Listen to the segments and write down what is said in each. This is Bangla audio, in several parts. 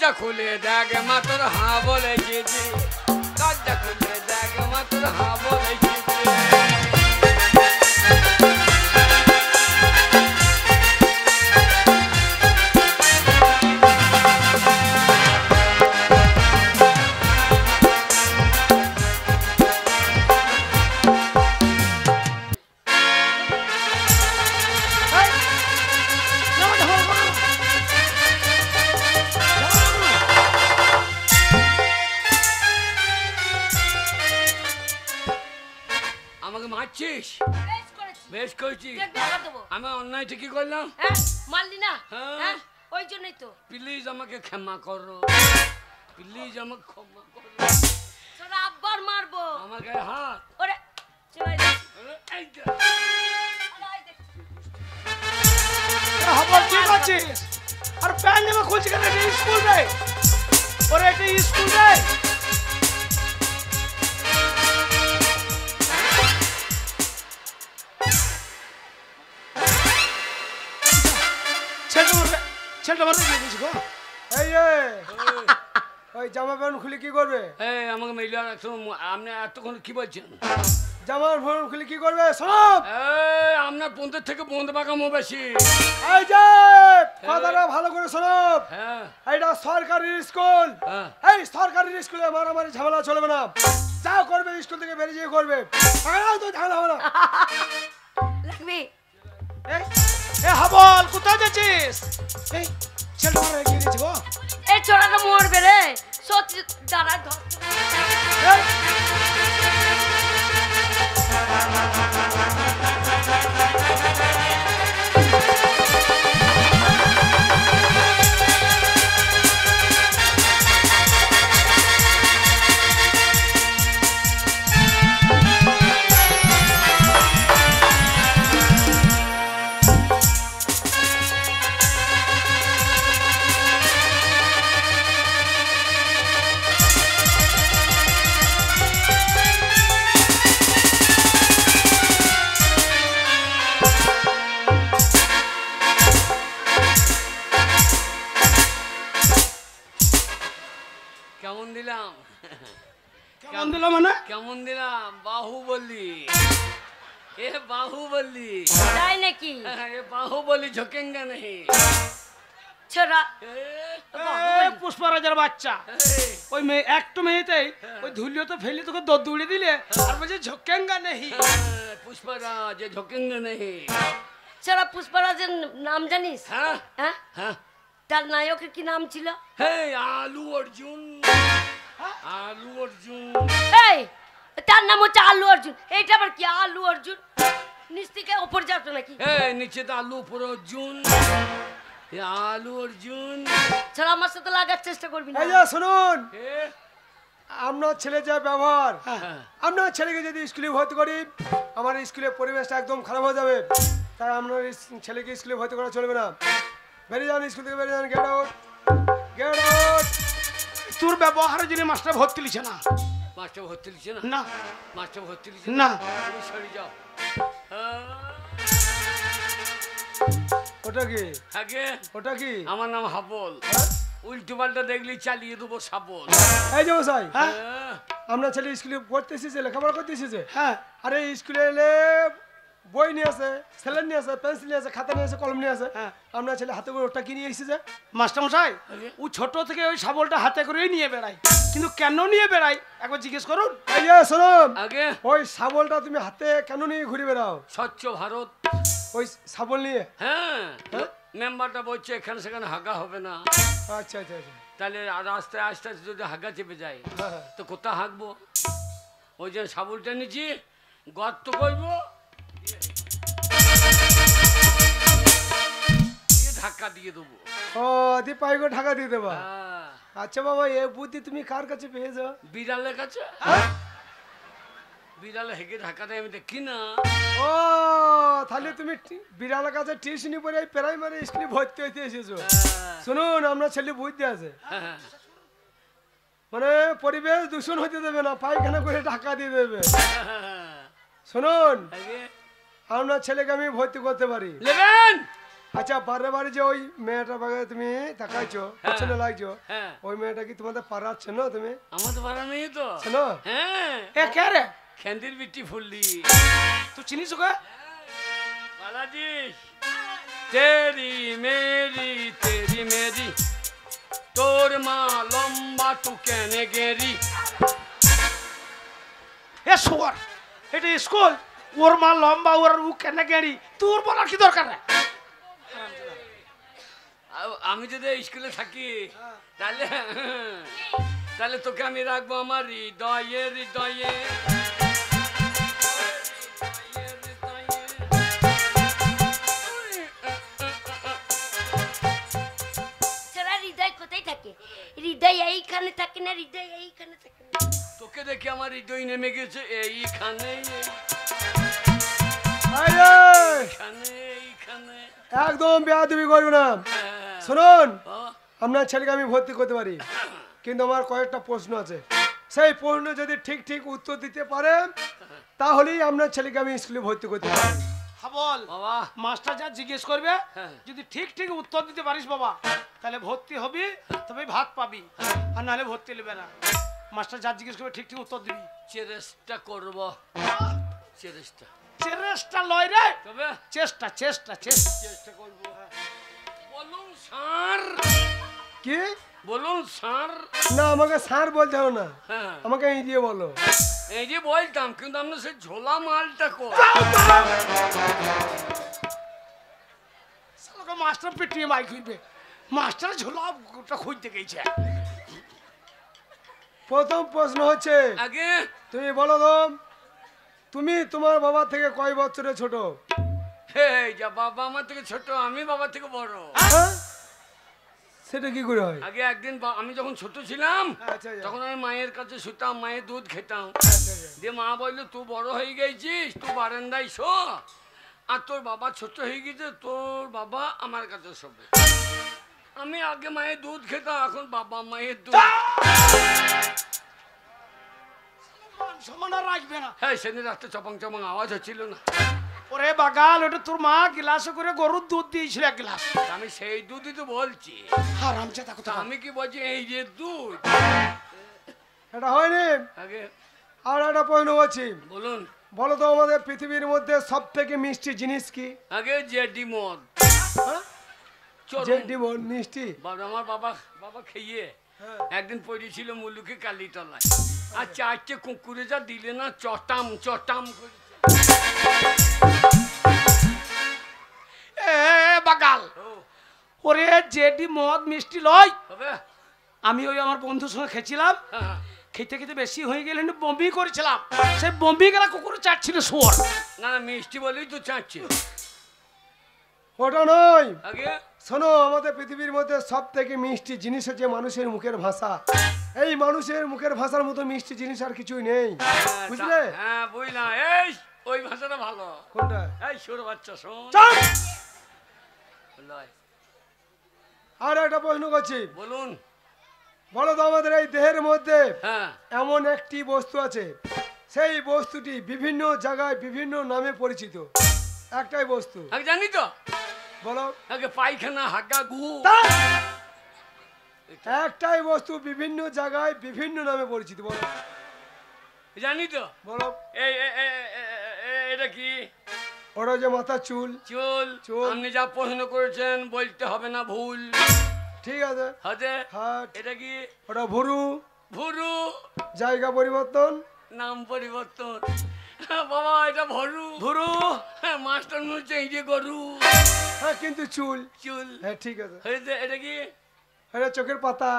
দরজা খুলে দেখ মা তোর হ্যাঁ বলেছি দরজা খুলে দেখ মা তোর হ্যাঁ বলেছি বেশ কইছি আমি অন্যায় ঠিকই করলাম মারলি না ওই জন্যই তো প্লিজ আমাকে ক্ষমা করো প্লিজ আমাকে ক্ষমা করো তোরা আবার মারবো আমাকে হাত ওরে চলাই দে এই দে খবর ঠিক আছে আর প্যান্ট জামা খুলছি কেন স্কুল রে ওরে এটা স্কুল রে ছেলেটা মারতে গিয়েছি গো এই ওই জামা প্যান্ট খুলে কি করবে এই আমাকে মেইলা রাখছো আপনি এতক্ষণ কি বলছেন জামার প্যান্ট খুলে কি করবে সব এই আপনার বন্ধুর থেকে বন্ধু বাঁকামো বেশি এই যে কথাটা ভালো করে শোনো এইটা সরকারি স্কুল এই সরকারি স্কুলে মারামারি ঝামেলা চলবে না যা করবে স্কুল থেকে বেরিয়ে গিয়ে করবে তো ঝামেলা হবে না লাগবে এ হাবল কোথায় যাচ্ছিস এই ছেলেটা মারা গিয়ে গেছে গো এই ছোড়াটা মরবে রে সত্যি দাঁড়া ধর কেমন দিলাম বাহুবলী এ বাহুবলী তাই নাকি এ বাহুবলী ঝোকেঙ্গা নেই ছোড়া পুষ্পরাজের বাচ্চা ওই মেয়ে একটু মেয়েতেই ওই ধুলিও তো ফেলি তোকে দৌড়ে দিলে আর বলছে ঝোকেঙ্গা নেই পুষ্পরাজ ঝোকেঙ্গা নেই ছোড়া পুষ্পরাজের নাম জানিস হ্যাঁ হ্যাঁ তার নায়কের কি নাম ছিল হে আলু অর্জুন আলু অর্জুন এই তার নাম হচ্ছে আলু অর্জুন এইটা আবার কি আলু অর্জুন নিচ থেকে উপর যাচ্ছে নাকি এই নিচে তো আলু উপর অর্জুন আলু অর্জুন ছাড়া আমার সাথে লাগার চেষ্টা করবি না এই যে শুনুন আমরা ছেলে যা ব্যবহার আমরা ছেলেকে যদি স্কুলে ভর্তি করি আমার স্কুলের পরিবেশটা একদম খারাপ হয়ে যাবে তাই আমরা ছেলেকে স্কুলে ভর্তি করা চলবে না বেরিয়ে যান স্কুল থেকে বেরিয়ে যান গেট আউট গেট আউট তোর ব্যবহারের জন্য মাস্টার ভর্তি লিছে না মাস্টার ভর্তি লিছে না না মাস্টার ভর্তি লিছে না তুমি সরে যাও ওটা কি আগে ওটা কি আমার নাম হাবল উল্টো পাল্টা দেখলি চালিয়ে দেবো সাবল এই যে মশাই আমরা ছেলে স্কুলে পড়তে এসেছে লেখাপড়া করতে এসেছে হ্যাঁ আরে স্কুলে এলে বই নিয়ে আসে স্যালাইন নিয়ে আসে পেন্সিল নিয়ে আসে খাতা নিয়ে আসে কলম নিয়ে আসে আমরা ছেলে হাতে করে ওটা কিনে এসেছে মাস্টার মশাই ও ছোট থেকে ওই শাবলটা হাতে করেই নিয়ে বেড়াই কিন্তু কেন নিয়ে বেড়াই একবার জিজ্ঞেস করুন এই যে শুনুন আগে ওই শাবলটা তুমি হাতে কেন নিয়ে ঘুরে বেড়াও স্বচ্ছ ভারত ওই শাবল নিয়ে হ্যাঁ মেম্বারটা বলছে এখানে সেখানে হাগা হবে না আচ্ছা আচ্ছা আচ্ছা তাহলে রাস্তায় আস্তে আস্তে যদি হাগা চেপে যায় তো কোথায় হাঁকবো ওই যে শাবলটা নিচ্ছি গর্ত করবো ধাক্কা দিয়ে দেবো ও দি পাইগো ঢাকা দিয়ে দেবা আচ্ছা বাবা এই বুদ্ধি তুমি কার কাছে পেয়েছো বিড়ালের কাছে বিড়ালে হেগে ধাক্কা দেয় আমি দেখি না ও তাহলে তুমি বিড়ালের কাছে টিউশনি পড়ে প্রাইমারি স্কুলে ভর্তি হইতে এসেছো শুনুন আমরা ছেলে বুদ্ধি আছে মানে পরিবেশ দূষণ হতে দেবে না পায়খানা করে ঢাকা দিয়ে দেবে শুনুন আমরা ছেলেকে আমি ভর্তি করতে পারি নেবেন আচ্ছা বারে বারে যে ওই মেয়েটার বাগে তুমি তাকাইছো পছন্দ লাগছো হ্যাঁ ওই মেয়েটা কি তোমাদের পাড়ার চেনো তুমি আমাদের পাড়া মেয়ে তো চেনো? হ্যাঁ এ কে রে খেন্দির বিটি ফুললি তুই চিনিস ওকে বালাজি তেরি মেরি তোর মা লম্বা তু কেনে গেরি এ সোয়ার এটা স্কুল ওর মা লম্বা ওর ও কেন গেড়ি তোর বলার কি দরকার রে আমি যদি স্কুলে থাকি তাহলে তাহলে তোকে আমি রাখবো আমার হৃদয়ে হৃদয়ে তোরা হৃদয় কোথায় থাকে? হৃদয় এইখানে থাকে না, হৃদয় এইখানে থাকে না। তোকে দেখে আমার হৃদয় নেমে গেছে এইখানে আরে এইখানে একদম বেয়াদবি করবে না। হ্যাঁ। শুনুন ও, আপনার ছেলেকে আমি ভর্তি করতে পারি, কিন্তু আমার কয়েকটা প্রশ্ন আছে। সেই প্রশ্ন যদি ঠিক ঠিক উত্তর দিতে পারে তাহলেই আপনার ছেলেকে আমি স্কুলে ভর্তি করতে পারি। হ্যাঁ বল বাবা মাস্টার যা জিজ্ঞেস করবে হ্যাঁ। যদি ঠিক ঠিক উত্তর দিতে পারিস বাবা তাহলে ভর্তি হবি, তবে ভাত পাবি, আর নাহলে ভর্তি নেবে না। মাস্টার যা জিজ্ঞেস করবে ঠিক ঠিক উত্তর দিবি। চেষ্টা করব চেষ্টা চেষ্টা লয় রে, তবে চেষ্টা চেষ্টা চেষ্টা চেষ্টা করব বলুন স্যার কি? বলুন স্যার না আমাকে স্যার বলতে হবে না, হ্যাঁ আমাকে এই দিয়ে বলো। এই যে বলতাম, কিন্তু আমরা সেই ঝোলা মালটা কর শালাকে মাস্টার পিটিয়ে মাই খুঁজবে, মাস্টার ঝোলা গোটা খুঁজতে গেছে। প্রথম প্রশ্ন হচ্ছে আগে তুমি বলো তো, তুমি তোমার বাবা থেকে কয় বছরের ছোট? এই যা বাবা আমার থেকে ছোট, আমি বাবা থেকে বড়। হ্যাঁ? সেটা কি করে হয়? আগে একদিন আমি যখন ছোট ছিলাম আচ্ছা, আচ্ছা। তখন আমি মায়ের কাছে শুতাম, মায়ের দুধ খেতাম। আচ্ছা, আচ্ছা। দিয়ে মা বললো তুই বড় হয়ে গেছিস, তুই বারান্দায় শো, আর তোর বাবা ছোট হয়ে গেছে, তোর বাবা আমার কাছে শোবে। আমি আগে মায়ের দুধ খেতাম, এখন বাবা মায়ের দুধ। মান সম্মান আর রাখবে না। হ্যাঁ সেদিন রাত্রে চপাং চপাং আওয়াজ হচ্ছিল না, ওরে বাগাল, ওটা তোর মা গ্লাসে করে গরুর দুধ দিয়েছিল এক গ্লাস। আমি সেই দুধই তো বলছি। হারামজাদা তা কথা। আমি কি বলছি, এই যে দুধ। এটা হয়নি। আগে আর একটা প্রশ্ন বলছি, বলুন। বলো তো আমাদের পৃথিবীর মধ্যে সব থেকে মিষ্টি জিনিস কি? আগে জেডি মদ। চলুন। যে ডিমন মিষ্টি। বাবা আমার বাবা বাবা খেয়ে হ্যাঁ। একদিন পড়েছিল মুলুকে কালীতলায়, আর চারটে কুকুরে যা দিলে না, চটাম চটাম করে। এ বাগাল, ও ওরে জেডি মদ মিষ্টি লয়। তবে আমি ওই আমার বন্ধুর সঙ্গে খেয়েছিলাম, হ্যাঁ, খেতে খেতে বেশি হয়ে গেলে বমি করেছিলাম, সেই বমি গেলা কুকুর চাটছিল শুয়ার। না না মিষ্টি বলেই তো চাচ্ছে। ওটা নয়। আগে শোনো, আমাদের পৃথিবীর মধ্যে সব থেকে মিষ্টি জিনিস হচ্ছে মানুষের মুখের ভাষা। এই মানুষের মুখের ভাষার মতো মিষ্টি জিনিস আর কিছুই নেই, হ্যাঁ, বুঝলে? হ্যাঁ বুঝলাম। এই ওই ভাষাটা ভালো। কোনটা? এই ছোট বাচ্চা শোন। চুপ! লয়। আর একটা প্রশ্ন করছি, বলুন। বলো তো আমাদের এই দেহের মধ্যে হ্যাঁ এমন একটি বস্তু আছে, সেই বস্তুটি বিভিন্ন জায়গায় বিভিন্ন নামে পরিচিত। একটাই বস্তু, আগে জানি তো, বলো। আগে পায়খানা হাগা গু। একটাই বস্তু বিভিন্ন জায়গায় বিভিন্ন নামে পরিচিত, বলো জানি তো। বলো। এই এটা কি? ওটা যে মাথার চুল। চুল। চুল। আপনি যা প্রশ্ন করেছেন বলতে হবে না, ভুল। ঠিক আছে। হাতে হাট। এটা কি? ওটা ভুরু। ভুরু। জায়গা পরিবর্তন। নাম পরিবর্তন। বাবা এটা ভরু। ভুরু। মাস্টার বলছে এই যে গরু। হ্যাঁ কিন্তু চুল। চুল। হ্যাঁ ঠিক আছে। হয়েছে। এটা কি? এটা চোখের পাতা।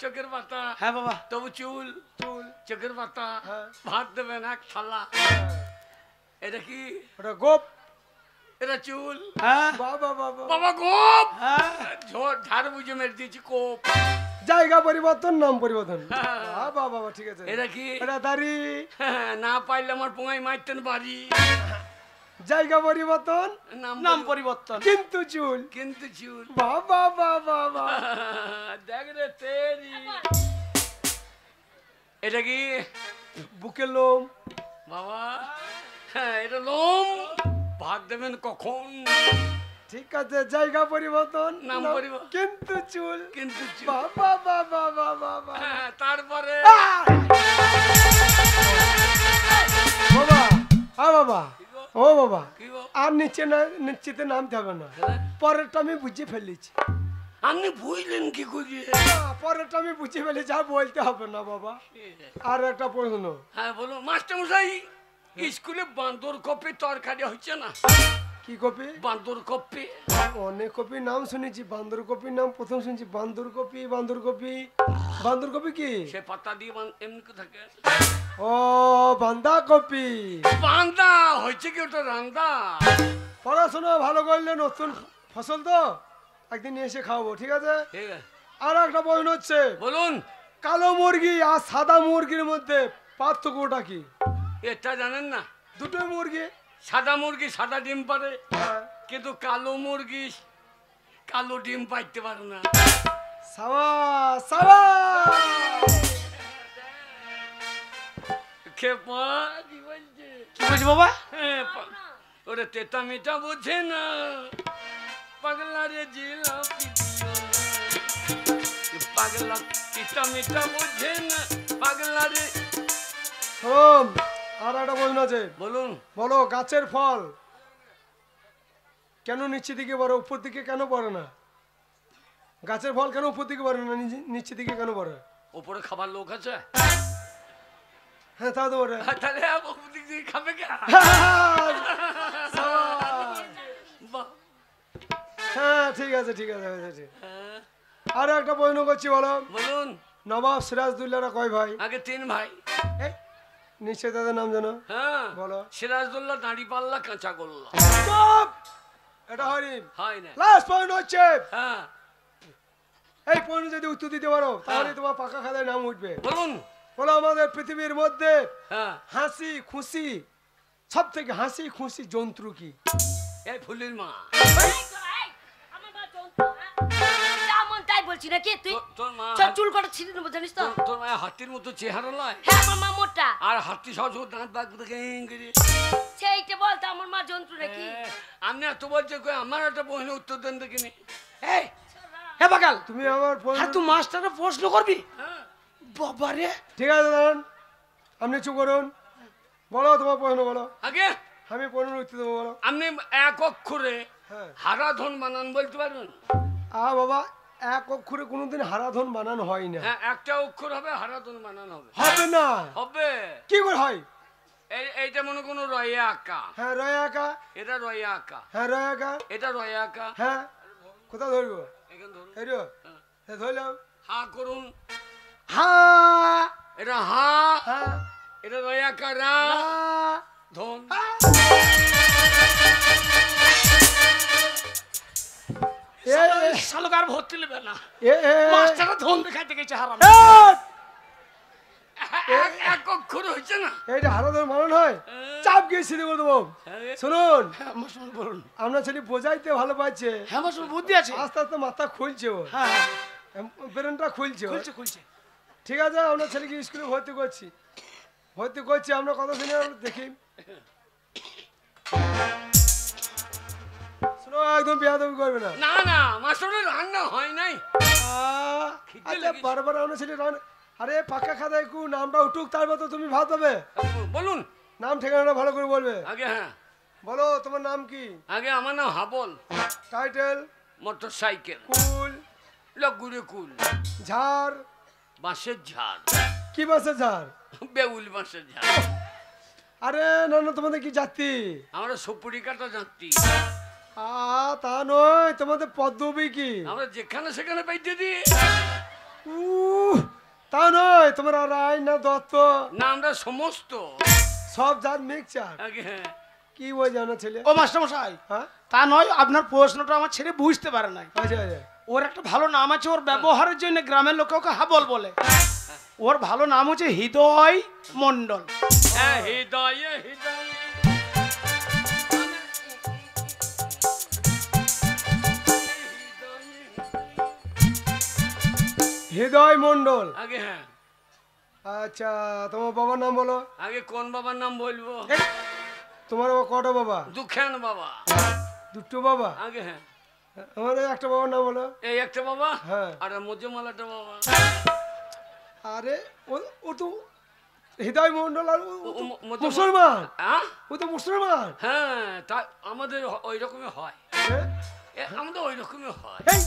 চোখের পাতা। হ্যাঁ বাবা। তবু চুল। চুল। চোখের পাতা। হ্যাঁ। ভাত দেবেন এক থালা। এটা কি? ওটা গোপ। এটা চুল। হ্যাঁ বাবা বাবা। বাবা গোপ। হ্যাঁ। ঝাড় বুঝে মেরে দিয়েছি কোপ। জায়গা পরিবর্তন, নাম পরিবর্তন। বাবা বাবা ঠিক আছে। এটা কি? এটা দাড়ি। না পাইলে আমার পোঙায় মারতেন বাড়ি। জায়গা পরিবর্তন, নাম পরিবর্তন। কিন্তু চুল। কিন্তু চুল। বাবা বাবা বাবা। দেখ রে তেরি। এটা কি? বুকের লোম। বাবা এটা লোম। ভাত দেবেন কখন? ঠিক আছে, জায়গা পরিবর্তন, নাম পরিবর্তন। কিন্তু চুল। কিন্তু বাবা বাবা বাবা বাবা হ্যাঁ, তারপরে বাবা, হ্যাঁ বাবা, ও বাবা, কি গো? আর নিচে না, নিশ্চিতে নামতে হবে না, পরেরটা আমি বুঝে ফেলেছি। আপনি বুঝলেন কি করিয়ে? পরেরটা আমি বুঝে ফেলেছি, আর বলতে হবে না বাবা। আর একটা প্রশ্ন, হ্যাঁ বলো মাস্টার মশাই, স্কুলে বান্দর কপি তরকারি হচ্ছে না? কি কপি? বান্দর কপি। অনেক কপির নাম শুনেছি, বান্দর কপির নাম প্রথম শুনছি। বান্দর কপি, বান্দর কপি, বান্দর কপি কি? সে পাতা দিয়ে এমনি করে থাকে। ও বান্দা কপি। বান্দা হয়েছে কি ওটা রান্দা? পড়াশোনা ভালো করলে নতুন ফসল তো একদিন নিয়ে এসে খাওয়াবো, ঠিক আছে? ঠিক আছে আর একটা প্রশ্ন হচ্ছে, বলুন। কালো মুরগি আর সাদা মুরগির মধ্যে পার্থক্যটা কি? এটা জানেন না? দুটোই মুরগি। সাদা মুরগি সাদা ডিম পারে, হ্যাঁ। কিন্তু কালো মুরগি কালো ডিম পাইতে পারে না। সাবাস সাবাস। খেপা কি বলছে? কি বলছি বাবা? হ্যাঁ, ওরে তেতা মিঠা বোঝে না, পাগলা রে জিলাপি দিও না। এ পাগলা তেতা মিঠা বোঝে না, পাগলা রে। শোন, আর একটা প্রশ্ন আছে, বলুন। বলো গাছের ফল কেন নিচের দিকে পড়ে, উপর দিকে কেন পড়ে না? গাছের ফল কেন উপর দিকে পড়ে না, নিচের দিকে কেন পড়ে? ওপরে খাবার লোক আছে? হ্যাঁ তা তো পড়ে। তাহলে ওপর দিক দিয়ে খাবে কে? বাহ। হ্যাঁ ঠিক আছে ঠিক আছে হয়েছে, ঠিক। হ্যাঁ, আর একটা প্রশ্ন করছি, বলো বলুন। নবাব সিরাজদৌল্লারা কয় ভাই? আগে 3 ভাই। এই, নিশ্চয় তাদের নাম জানো? হ্যাঁ বলো। সিরাজদৌল্লা, দাঁড়ি পাল্লা, কাঁচা গোল্লা। চুপ! এটা হয়নি। হয় না? লাস্ট পয়েন্ট হচ্ছে, হ্যাঁ এই পয়েন্ট যদি উত্তর দিতে পারো তাহলে তোমার পাকা খাতায় নাম উঠবে। বলুন। বলো আমাদের পৃথিবীর মধ্যে হ্যাঁ, হাসি খুশি, সব থেকে হাসি খুশি জন্তু কি? এই ফুলির মা। আমার মা জন্তু, হ্যাঁ? যেমন তাই বলছি নাকি তুই? তোর মা চল চুল কটা ছিঁড়ে নেবো, জানিস তো? তোর মা হাতির মতো চেহারা নয়? হ্যাঁ, আমার মা মোটা। আর হাতি সহজ দাঁত বাগ করে সেইটা বলতো আমার মা জন্তু নাকি? আপনি এত বলছে কই, আমার একটা প্রশ্নের উত্তর দেন দেখিনি। এই হে বাকাল, তুমি আমার আর তুই মাস্টারের প্রশ্ন করবি? হ্যাঁ, বাবা রে, ঠিক আছে দাঁড়ান, আপনি চুপ করুন, বলো তোমার প্রশ্ন বলো, আগে আমি প্রশ্নের উত্তর দেবো, বলো। আপনি এক অক্ষরে হ্যাঁ। হারাধন বানান বলতে পারবেন? বাবা, এক অক্ষরে কোনোদিন হারাধন বানানো হয় না। হ্যাঁ, একটা অক্ষর হবে, হারাধন বানান হবে। হবে না। হবে। কি করে হয়? এইটা মনে কোনো রয়ে আঁকা, হ্যাঁ রয় আঁকা, এটা রয়ে আঁকা, হ্যাঁ রয় আঁকা, এটা রয়ে আঁকা। হ্যাঁ কোথায় ধরবো? এখানে ধরুন। এই রো, হ্যাঁ ধরলাম। হা করুন, হা, এটা হা, হ্যাঁ, এটা রয়ে আঁকা রা, ধন। শালকার ভর্তি নেবে না, এ, এ, মাস্টাররা ধন দেখাইতে গেছে হারাম। এক অক্ষর হয়েছে না? এইটা হারাধন বানানো হয়? চাপ গিয়ে সিধে করে দেবো। হ্যাঁ, শুনুন, হ্যাঁ মাস্টার বলুন। আমরা ছেলে বোঝাইতে ভালো পাচ্ছে, হ্যাঁ মাস্টার বুদ্ধি আছে। আস্তে আস্তে মাথা খুলছে, ও হ্যাঁ হ্যাঁ, ব্রেনটা খুলছে ওর। খুলছে খুলছে। ঠিক আছে, আমরা ছেলেকে স্কুলে ভর্তি করছি, আমরা কথা শুনে আমরা দেখি। শোনো, একদম বেয়াদবি করবে না। না না, মাস্টারের রান্না হয় নাই। খিদে আচ্ছা, লেগেছে। বারবার আমরা ছেলে আরে পাকা খাতায় একটু নামটা উঠুক, তারপর তো তুমি ভাত হবে। বলুন নাম ঠিকানাটা ভালো করে বলবে। আগে। হ্যাঁ, বলো তোমার নাম কি? আগে আমার নাম হাবল, টাইটেল? মোটর সাইকেল, কুল? লগুড়ে কুল, ঝাড়? বাঁশের ঝাড়, কি বাসে ঝাড়? বেউল বাঁশের ঝাড়। আরে না না, তোমাদের কি জাতি? আমরা সুপুরি কাটা যাত্রী। তা নয়, তোমাদের পদ্মবী কি? আমরা যেখানে সেখানে পাইতে দিই। তা নয়, তোমার রায় না দত্ত? না, আমরা সমস্ত সব জাত মিক্সচার। আগে। হ্যাঁ, কি বই জানো ছেলে? ও মাস্টার মশাই, হ্যাঁ, তা নয়, আপনার প্রশ্নটা আমার ছেলে বুঝতে পারে নাই। আচ্ছা আচ্ছা। ওর একটা ভালো নাম আছে, ওর ব্যবহারের জন্য গ্রামের লোকে ওকে হাবল বলে। ওর ভালো নাম হচ্ছে হৃদয় মন্ডল। হ্যাঁ, হৃদয়ে হৃদয়ে। হৃদয় মন্ডল। আগে। হ্যাঁ, আচ্ছা, তোমার বাবার নাম বলো। আগে কোন বাবার নাম বলবো? তোমার বাবা কটা বাবা? দুখান বাবা। দুটো বাবা আগে হ্যাঁ আমার এই একটা বাবার নাম হলো এই একটা বাবা হ্যাঁ। আর মজমাল একটা বাবা। আরে ও তো হৃদয় মন্ডল আর ও তো মজমাল- মুসলমান হ্যাঁ ও তো মুসলমান হ্যাঁ তা আমাদের ওই রকমই হয়, হ্যাঁ? আমাদের ওই রকমই হয়। এই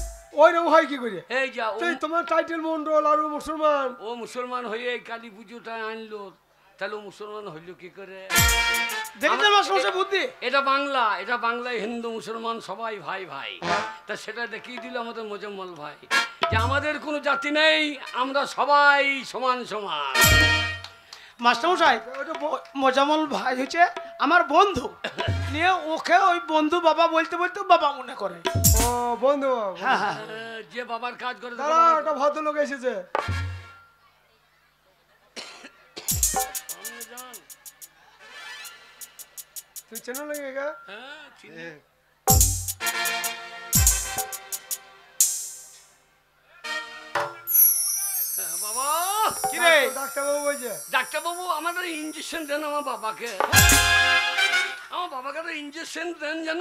ওইরকম হয় কি করে এই যা ও তুই তোমার টাইটেল মন্ডল আর ও মুসলমান ও মুসলমান হয়ে এই কালী পুজোটা আনলো, তাহলে ও মুসলমান হইলো কি করে? দেখেছেন মাস্টারমশাই বুদ্ধি? এটা বাংলা, এটা বাংলায় হিন্দু মুসলমান সবাই ভাই ভাই, তা সেটা দেখিয়ে দিল আমাদের মোজাম্মল ভাই যে আমাদের কোনো জাতি নেই, আমরা সবাই সমান সমান। মাস্টারমশাই ওটা মোজামল ভাই হচ্ছে আমার বন্ধু, নিয়ে ওকে ওই বন্ধু বাবা বলতে বলতে বাবা মনে করে। ও বন্ধু হ্যাঁ হ্যাঁ যে বাবার কাজ করে দাঁড়া একটা ভদ্রলোক এসেছে তুই চেনো লাগে গা হ্যাঁ, চিনি। হ্যাঁ, বাবা কি রে? ডাক্তারবাবু বলছে ডাক্তারবাবু আমাদের ইঞ্জেকশন দেন আমার বাবাকে, আমার বাবাকে একটা ইঞ্জেকশন দেন যেন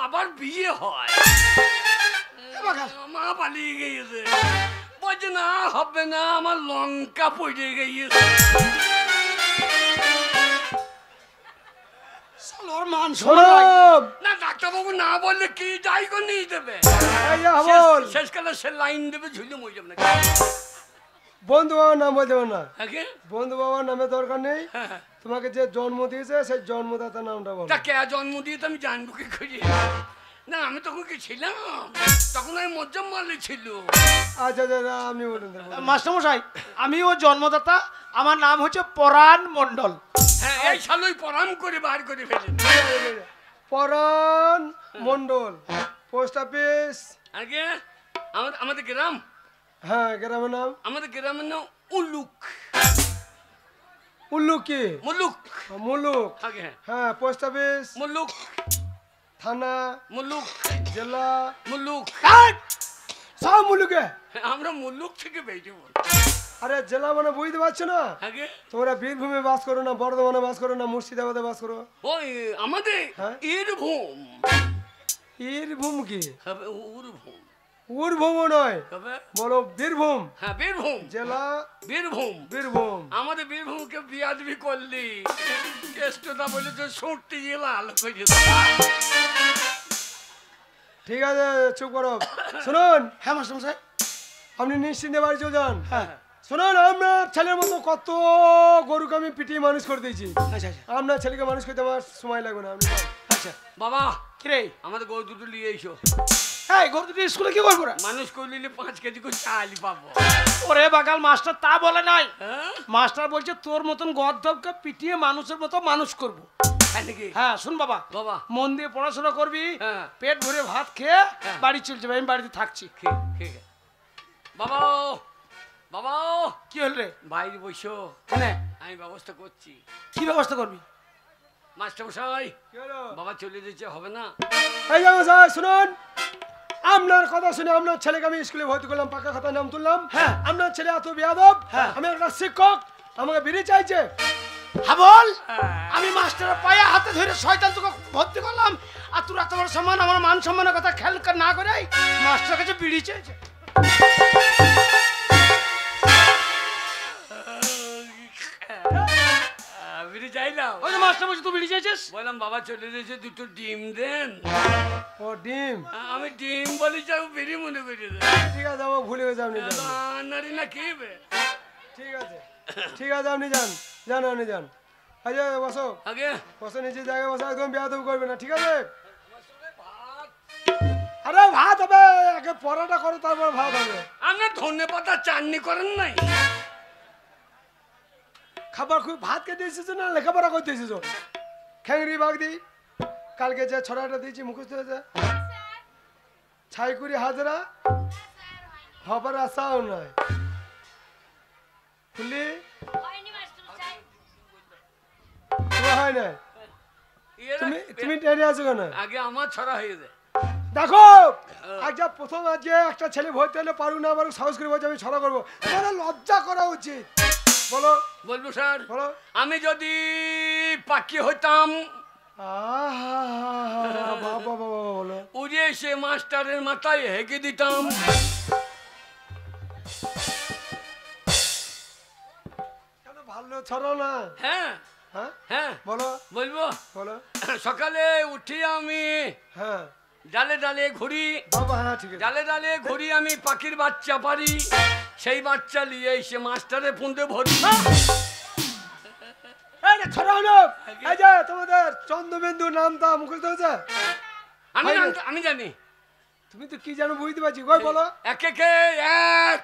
আবার বিয়ে হয়। মা পালিয়ে গিয়েছে, বলছে না হবে না, আমার লঙ্কা পড়ে গিয়েছে। ওর মান সরব না ডাক্তারবাবু না বললে কি যাই করে নিয়ে দেবে, এই যে হাবল শেষকালে সে লাইন দেবে, ঝুলে মরে যাবে না। বন্ধু বাবার নাম বলতে হবে না আগে বন্ধু বাবার নামে দরকার নেই হ্যাঁ, তোমাকে যে জন্ম দিয়েছে সেই জন্মদাতার নামটা বলো তা কে জন্ম দিয়ে তো আমি জানবো কি করি? না আমি তখন কি ছিলাম, তখন আমি মোজাম্মল ছিল। আচ্ছা আচ্ছা আপনি বলুন মাস্টারমশাই আমি ও জন্মদাতা, আমার নাম হচ্ছে পরাণ মণ্ডল। হ্যাঁ এই শালই পরাম করে বার করে ফেলেন। পরাণ মন্ডল পোস্ট অফিস আগে আমাদের গ্রাম, হ্যাঁ গ্রামের নাম আমাদের গ্রামের নাম উলুক, উল্লুক কি মুলুক। মুলুক আগে হ্যাঁ হ্যাঁ পোস্ট অফিস মুলুক, থানা মুলুক, জেলা মুলুক। সব মুলুকে আমরা মুলুক থেকে বেরিয়ে বল। আরে জেলা মানে বুঝতে পারছো না আগে তোমরা বীরভূমে বাস করো না বর্ধমানে বাস করো না মুর্শিদাবাদে বাস করো ওই আমাদের হ্যাঁ? বীরভূম বীরভূম কি হবে, উরভূম উরভূম নয় হবে, বলো বীরভূম হ্যাঁ বীরভূম, জেলা বীরভূম। বীরভূম আমাদের বীরভূমকে বিয়াদবি করলি, কেষ্টটা বলে তো সরতে গিয়ে লাল করে দিল। ঠিক আছে চুপ করো শুনুন হ্যাঁ মাস্টারমশাই। আপনি নিশ্চিন্তে বাড়ি চলে যান হ্যাঁ শুনুন আপনার ছেলের মতো কত গরুকে আমি পিটিয়ে মানুষ করে দিয়েছি আচ্ছা আচ্ছা আপনার ছেলেকে মানুষ করতে আমার সময় লাগবে না আপনি যান। আচ্ছা বাবা কি রে? আমাদের গরু দুটো নিয়ে এসো, এই গরু দুটো স্কুলে কি করবো রে? মানুষ করে নিলে 5 কেজি করে চাল পাবো। ওরে বাগাল মাস্টার তা বলে নাই, হ্যাঁ মাস্টার বলছে তোর মতন গর্ধবকে পিটিয়ে মানুষের মতো মানুষ করব। তাই নাকি? হ্যাঁ শুন বাবা, বাবা মন দিয়ে পড়াশোনা করবি, হ্যাঁ। পেট ভরে ভাত খেয়ে হ্যাঁ। বাড়ি চলে যাবে, আমি বাড়িতে থাকছি। ঠিক আছে। বাবা বাবা কি হল রে? বাইরে বসো, হ্যাঁ আমি ব্যবস্থা করছি। কি ব্যবস্থা করবি? মাস্টার মশাই কি হলো? বাবা চলে যেতে হবে না? এই যাবো স্যার শুনুন আপনার কথা শুনে আপনার ছেলেকে আমি স্কুলে ভর্তি করলাম, পাকা খাতায় নাম তুললাম। হ্যাঁ। আপনার ছেলে এত বেয়াদব, হ্যাঁ। আমি একটা শিক্ষক, আমাকে বিড়ি চাইছে। হাবল, আমি মাস্টারের পায়ে হাতে ধরে শয়তান তোকে ভর্তি করলাম, আর তোর এত বড় সম্মান, আমার মান সম্মানের কথা খেয়াল না করে মাস্টার কাছে বিড়ি চেয়েছে। বিড়ি চাইলাম, ওই যে মাস্টার বলছে তুই বিড়ি চেয়েছিস। বললাম বাবা চলে যেতে দুটো ডিম দেন। ও ডিম, আমি ডিম বলি যাও বিড়ি মনে করে দেন। ঠিক আছে আমার ভুলে গেছে আপনি যান। নারী না খেয়ে ঠিক আছে ঠিক আছে আপনি যান যান আপনি যান। আচ্ছা বসো আগে বসো, নিচে জায়গায় বসো, একদম বেয়াদব করবে না ঠিক আছে? আরে ভাত হবে, আগে পরোটা করো তারপর ভাত হবে। আপনার ধনে পাতা চাটনি করেন নাই? খাবার খুব ভাত খেতে এসেছো না লেখাপড়া করতে এসেছো? খ্যাংরি বাগদি কালকে যে ছড়াটা দিয়েছি মুখস্থ হয়েছে, ছাইকুড়ি হাজরা হবার আশাও নয় ফুলি হয়নি মাস্টার সাহেব। তোমার হয় না, তুমি তুমি টেনে আছো কেন? আগে আমার ছড়া হয়ে যায়। দেখো আজ প্রথম আজ একটা ছেলে ভর্তি হলে পারুক না পারুক সাহস করে বলছে আমি ছড়া করবো, তোমার লজ্জা করা উচিত। বলো বলবো স্যার, বলো। আমি যদি পাখি হইতাম বাবা বাবা বলো। উড়ে এসে মাস্টারের মাথায় হেঁকে দিতাম। কেন ভালো ছড়ো না? হ্যাঁ হ্যাঁ হ্যাঁ বলো বলবো। বলো। সকালে উঠি আমি হ্যাঁ ডালে ডালে ঘুরি, বাবা হ্যাঁ ঠিক আছে। ডালে ডালে ঘুরি আমি পাখির বাচ্চা পারি, সেই বাচ্চা নিয়ে এসে মাস্টারের পুঁতে ভরি। এই যে ছড়া হলো, এই যে তোমাদের চন্দ্রবিন্দু নামটা মুখস্থ হয়েছে? আমি হয় না? আমি জানি। তুমি তো কি জানো বুঝতে পারছি, কই বলো। এক একে এক,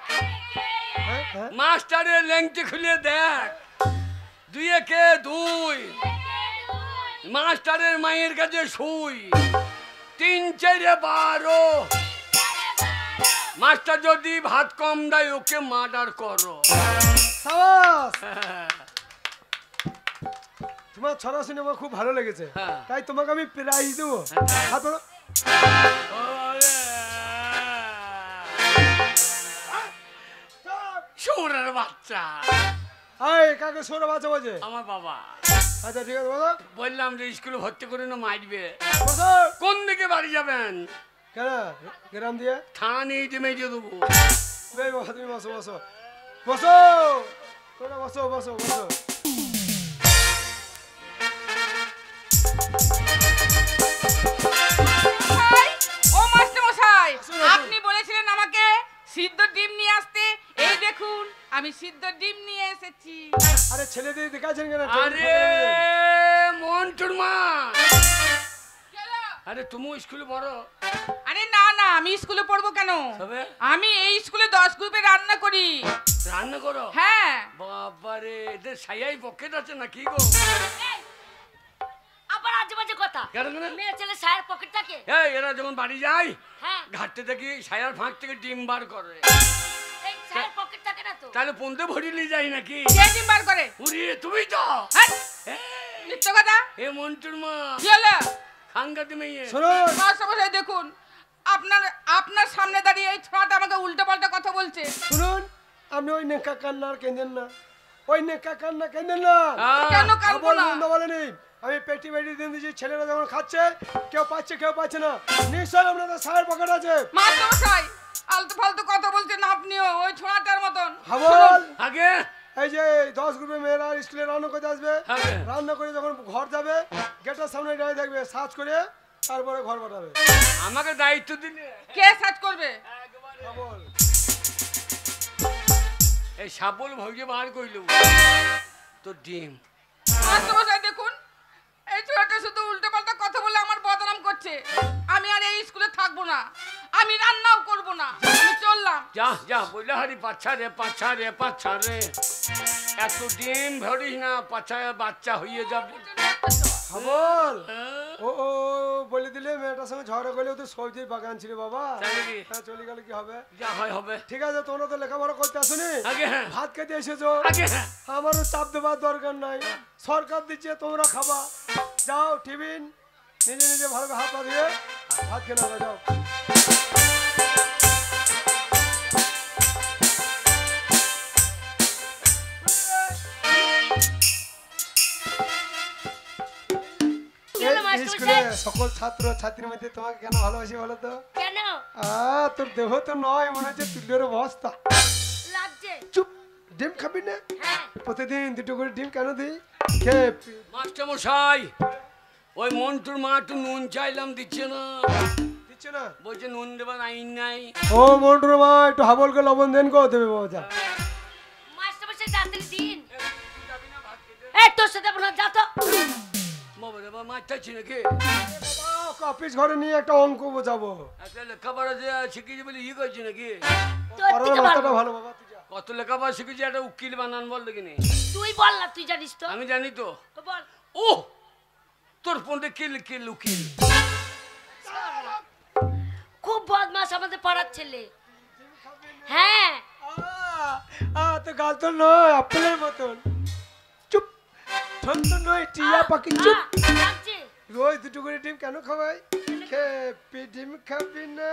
হ্যাঁ হ্যাঁ মাস্টারের লেংটি খুলে দেখ। দুই একে দুই, মাস্টারের মায়ের কাছে শুই। তিন চারে 12, মাস্টার যদি ভাত কম দেয় ওকে মার্ডার করো। সাবাস। তোমার ছড়া শুনে আমার খুব ভালো লেগেছে, হ্যাঁ। তাই তোমাকে আমি প্রাইজ দেবো। হাত ধরো। শুয়োরের বাচ্চা। এই কাকে সোনা বাচ্চা বলছে? আমার বাবা। আচ্ছা ঠিক আছে বলো। বললাম যে স্কুলে ভর্তি করে না মারবে। বসো। কোন দিকে বাড়ি যাবেন? কেন গ্রাম দিয়ে? থানা নিয়ে মেজে দেবো। এই বাবা তুমি বসো বসো বসো, তোমরা বসো বসো বসো। মশাই, ও মাস্টার মশাই, আসুন, আসুন। আপনি বলেছিলেন আমাকে সিদ্ধ ডিম নিয়ে আসতে। এই দেখুন আমি সিদ্ধ ডিম নিয়ে এসেছি। আরে ছেলেদের দেখাচ্ছেন কেন? আরে মন্টুর মা, চলো। আরে তুমি স্কুলে বড় আরে না না, আমি স্কুলে পড়বো কেন? তবে আমি এই স্কুলে 10 গ্রুপে রান্না করি। রান্না করো? হ্যাঁ। বাবারে, এদের সাইয়াই পকেট আছে না কি গো? এই, আবার আজে বাজে কথা। কেন কেন? মেয়ে ছেলে সায়ের পকেট থাকে। এই এরা যখন বাড়ি যায় হ্যাঁ, ঘাটতে দেখি সায়ার ফাঁক থেকে ডিম বার করে। এই সায়ের পকেট থাকে না তো। তাহলে পন্তে ভরি নিয়ে যাই নাকি? কে ডিম বার করে? উড়িয়ে তুমি তো হ্যাঁ, এই, মিথ্যে কথা। এ মন্টুর মা কি হলো? খাঙ্গাতে মেয়ে। শুনুন, মাস্টার মশাই দেখুন, আপনার আপনার সামনে দাঁড়িয়ে এই ছোঁয়াটা আমাকে উল্টো পাল্টা কথা বলছে। শুনুন, আপনি ওই নেকা কান্নার কেঁদেন না, ওই নেকা কান্না কেঁদেন না। কেন কাঁদবো আবার না? বন্ধ বলেনি, আমি পেটি পেটি দিন দিচ্ছি, ছেলেরা যখন খাচ্ছে কেউ পাচ্ছে কেউ পাচ্ছে না, নিশ্চয়ই আপনাদের সায়ের পকেট আছে। মাস্টার মশাই আলতু ফালতু কথা বলছেন আপনিও ওই ছোঁয়াটার মতন। হাবল, আগে এই যে 10 গ্রুপে মেয়েরা স্কুলে রান্না করতে আসবে, আগে রান্না করে যখন ঘর যাবে গেটের সামনে দাঁড়িয়ে থাকবে, সার্চ করে তারপরে ঘর পাঠাবে। আমাকে দায়িত্ব দিলে কে সার্চ করবে? হাবল, এই সাবল ভোগে বার কইল তো ডিম। মাস্টার মশাই দেখুন, এই ছোঁয়াটা শুধু উল্টো পাল্টা কথা বলে আমার বদনাম করছে। আমি আর এই স্কুলে থাকবো না, আমি রান্নাও করব না, আমি চললাম। যা যা বললে হারি পাচ্ছা রে পাচ্ছা রে পাচ্ছা রে, এত ডিম ভরিস না, পাচ্ছা বাচ্চা হয়ে যাবে। হাবল, হ্যাঁ? ও ও বলে দিলে মেয়েটার সঙ্গে ঝগড়া করলে তো সবজির বাগান ছিল বাবা। তাই নাকি? হ্যাঁ, চলে গেলে কি হবে? যা হয় হবে। ঠিক আছে, তোমরা তো লেখাপড়া করতে আসোনি, আগে হ্যাঁ ভাত খেতে এসেছো, আগে হ্যাঁ আমারও চাপ দেওয়ার দরকার নাই, সরকার দিচ্ছে তোমরা খাবা। যাও টিফিন নিজে নিজে ভালো করে হাত পা ধুয়ে ভাত খেয়ে নাও, যাও। কি হলো এই মাস্টার স্কুলে মশাই? সকল ছাত্র ছাত্রীর মধ্যে তোমাকে কেন ভালোবাসি বলো তো? কেন তোর দেহ তো নয়, মনে হচ্ছে তুলের অবস্থা। লাগছে? চুপ, ডিম খাবি না? হ্যাঁ, প্রতিদিন 2টো করে ডিম কেন দিই? খেয়ে মাস্টার মশাই, ওই মন্টুর মা একটু নুন চাইলাম দিচ্ছে না, দিচ্ছে না। বলছে নুন দেবার আইন নাই। ও মন্টুর মা, একটু হাবলকে লবণ দেন গো, দেবে বাবা যা। মাস্টার মশাই তাড়াতাড়ি দিন। এই তোর সাথে আপনার যা তো। বাবা রে বাবা, মাছ চাইছি নাকি? বাবা, অফিস ঘরে নিয়ে একটা অঙ্ক বোঝাবো। একটা লেখাপড়া যে শিখেছি বলে ই করছি নাকি? তোর পড়ার থেকে মাথাটা ভালো। ভালো বাবা, তুই যা। কত লেখাপড়া শিখেছি, একটা উকিল বানান বল দেখিনি? তুই বল না, তুই জানিস তো। আমি জানি তো। তো বল। ও তোর পন্দে কিল কিল উকিল। খুব বদমাস আমাদের পাড়ার ছেলে। হ্যাঁ, তো গাল তো নয়, আপেলের মতন। চুপ, ঠন তো নয়, টিয়া পাখি। চুপ, লাগছে? রোজ 2টো করে ডিম কেন খাওয়াই? খেপি ডিম খাবি না?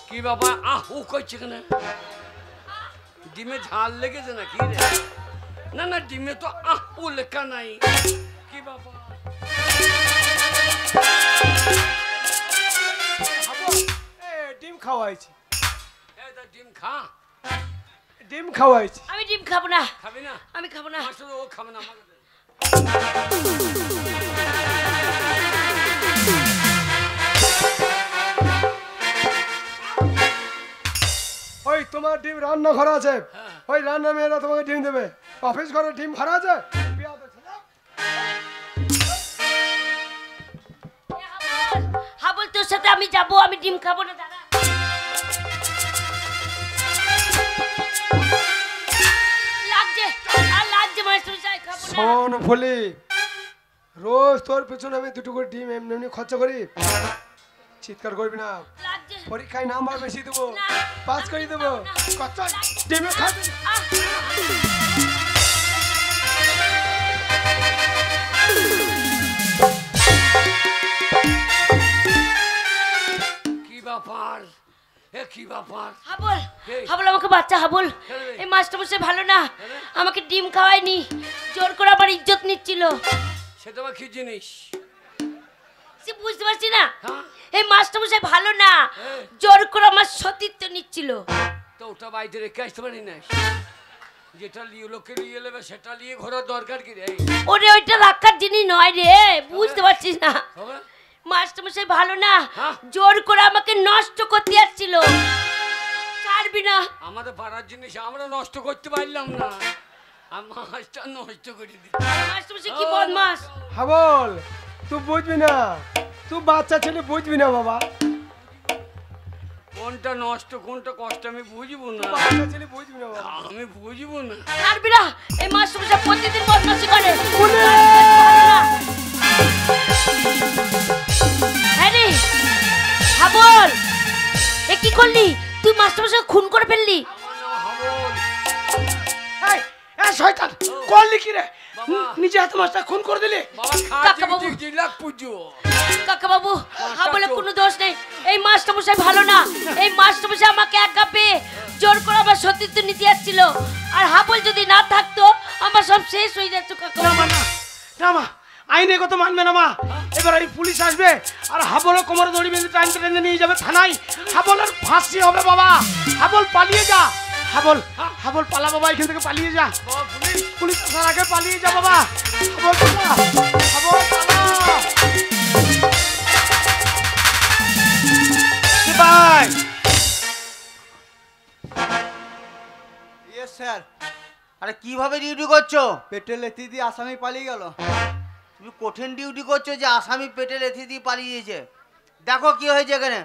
কি বাবা আহ ও কইছে কেন ডিমে ঝাল লেগেছে না কি রে না না ডিমে তো আহ ও লেখা নাই কি বাবা ডিম খাওয়াইছি এই তো ডিম খা ডিম খাওয়াইছি আমি ডিম খাবো না, খাবি না আমি খাবো না। মাস্টার ও খাবে না আমাকে দে। ওই তোমার ডিম রান্না ঘর আছে ওই রান্না মেয়েরা তোমাকে ডিম দেবে অফিস ঘরে ডিম ভরা আছে হাবল তোর সাথে আমি যাবো, আমি ডিম খাবো না দাদা। লাগছে আর লাগছে মাস্টার মশাই, খাবো না। শোন ফুলি রোজ তোর পেছনে আমি দুটো করে ডিম এমনি এমনি খরচা করি চিৎকার করবি না লাগছে। পরীক্ষায় নাম্বার বেশি দেবো না, পাস করে দেবো কত ডিমে খাবি কি ব্যাপার এ কি ব্যাপার হাবল এই। হাবল আমাকে বাচ্চা হাবল এই। এই মাস্টার মশাই ভালো না, আমাকে ডিম খাওয়ায়নি, জোর করে আমার ইজ্জত নিচ্ছিল। সে তোমার কি জিনিস সে বুঝতে পারছি না, হ্যাঁ এই মাস্টার মশাই ভালো না, এই। জোর করে আমার সতীত্ব নিচ্ছিল। তো ওটা বাড়িতে রেখে আসতে পারি না যেটা লিয়ে লোকে নিয়ে নেবে সেটা নিয়ে ঘোরার দরকার কি রে ওরে ওইটা রাখার জিনিস নয় রে, বুঝতে পারছিস না। হবে মাস্টার মশাই ভালো না, হ্যাঁ। জোর করে আমাকে নষ্ট করতে যাচ্ছিল। ছাড়বি না। আমাদের পাড়ার জিনিস আমরা নষ্ট করতে পারলাম না আর মাছটা নষ্ট করে দিই মাস্টার মশাই কি বদমাস। হাবল তুই বুঝবি না তুই বাচ্চা ছেলে বুঝবি না বাবা কোনটা নষ্ট কোনটা কষ্ট আমি বুঝবো না বাচ্চা ছেলে বুঝবি না বাবা আমি বুঝবো না ছাড়বি না, এই মাস্টার মশাই প্রতিদিন বদমাশি করে। হ্যাঁ রে হাবল, এ কি করলি তুই? মাস্টার মশাই খুন করে ফেললি। এই এই শয়তান করলি কি রে বাবা। নিজে হাতে মাছটা খুন করে দিলি বাবা কাকা খা বাবু। জিলাক পুজো কাকা বাবু হাবলের কোনো দোষ নেই, এই মাস্টার মশাই ভালো না, এই মাস্টার মশাই আমাকে একা পেয়ে জোর করে আমার সতীত্ব নিতে যাচ্ছিল। আর হাবল যদি না থাকতো আমার সব শেষ হয়ে যাচ্ছে কাকা না বাবু। মা না না মা আইনে কত মানবে না মা এবার এই পুলিশ আসবে আর হাবলও কোমরে দড়ি বেঁধে টাইম ট্রেনে নিয়ে যাবে থানায় হাবলের ফাঁসি হবে বাবা হাবল পালিয়ে যা হাবল হাবল পালা বাবা এখান থেকে পালিয়ে যা বাবা পুলিশ পুলিশ আসার আগে পালিয়ে যা বাবা হাবল পালা হাবল পালা ভাই ইয়েস স্যার আরে কিভাবে ডিউটি করছো পেটে লেথি দিয়ে আসামি পালিয়ে গেল তুমি কঠিন ডিউটি করছো যে আসামি পেটে লেথি দিয়ে পালিয়েছে দেখো কি হয়েছে এখানে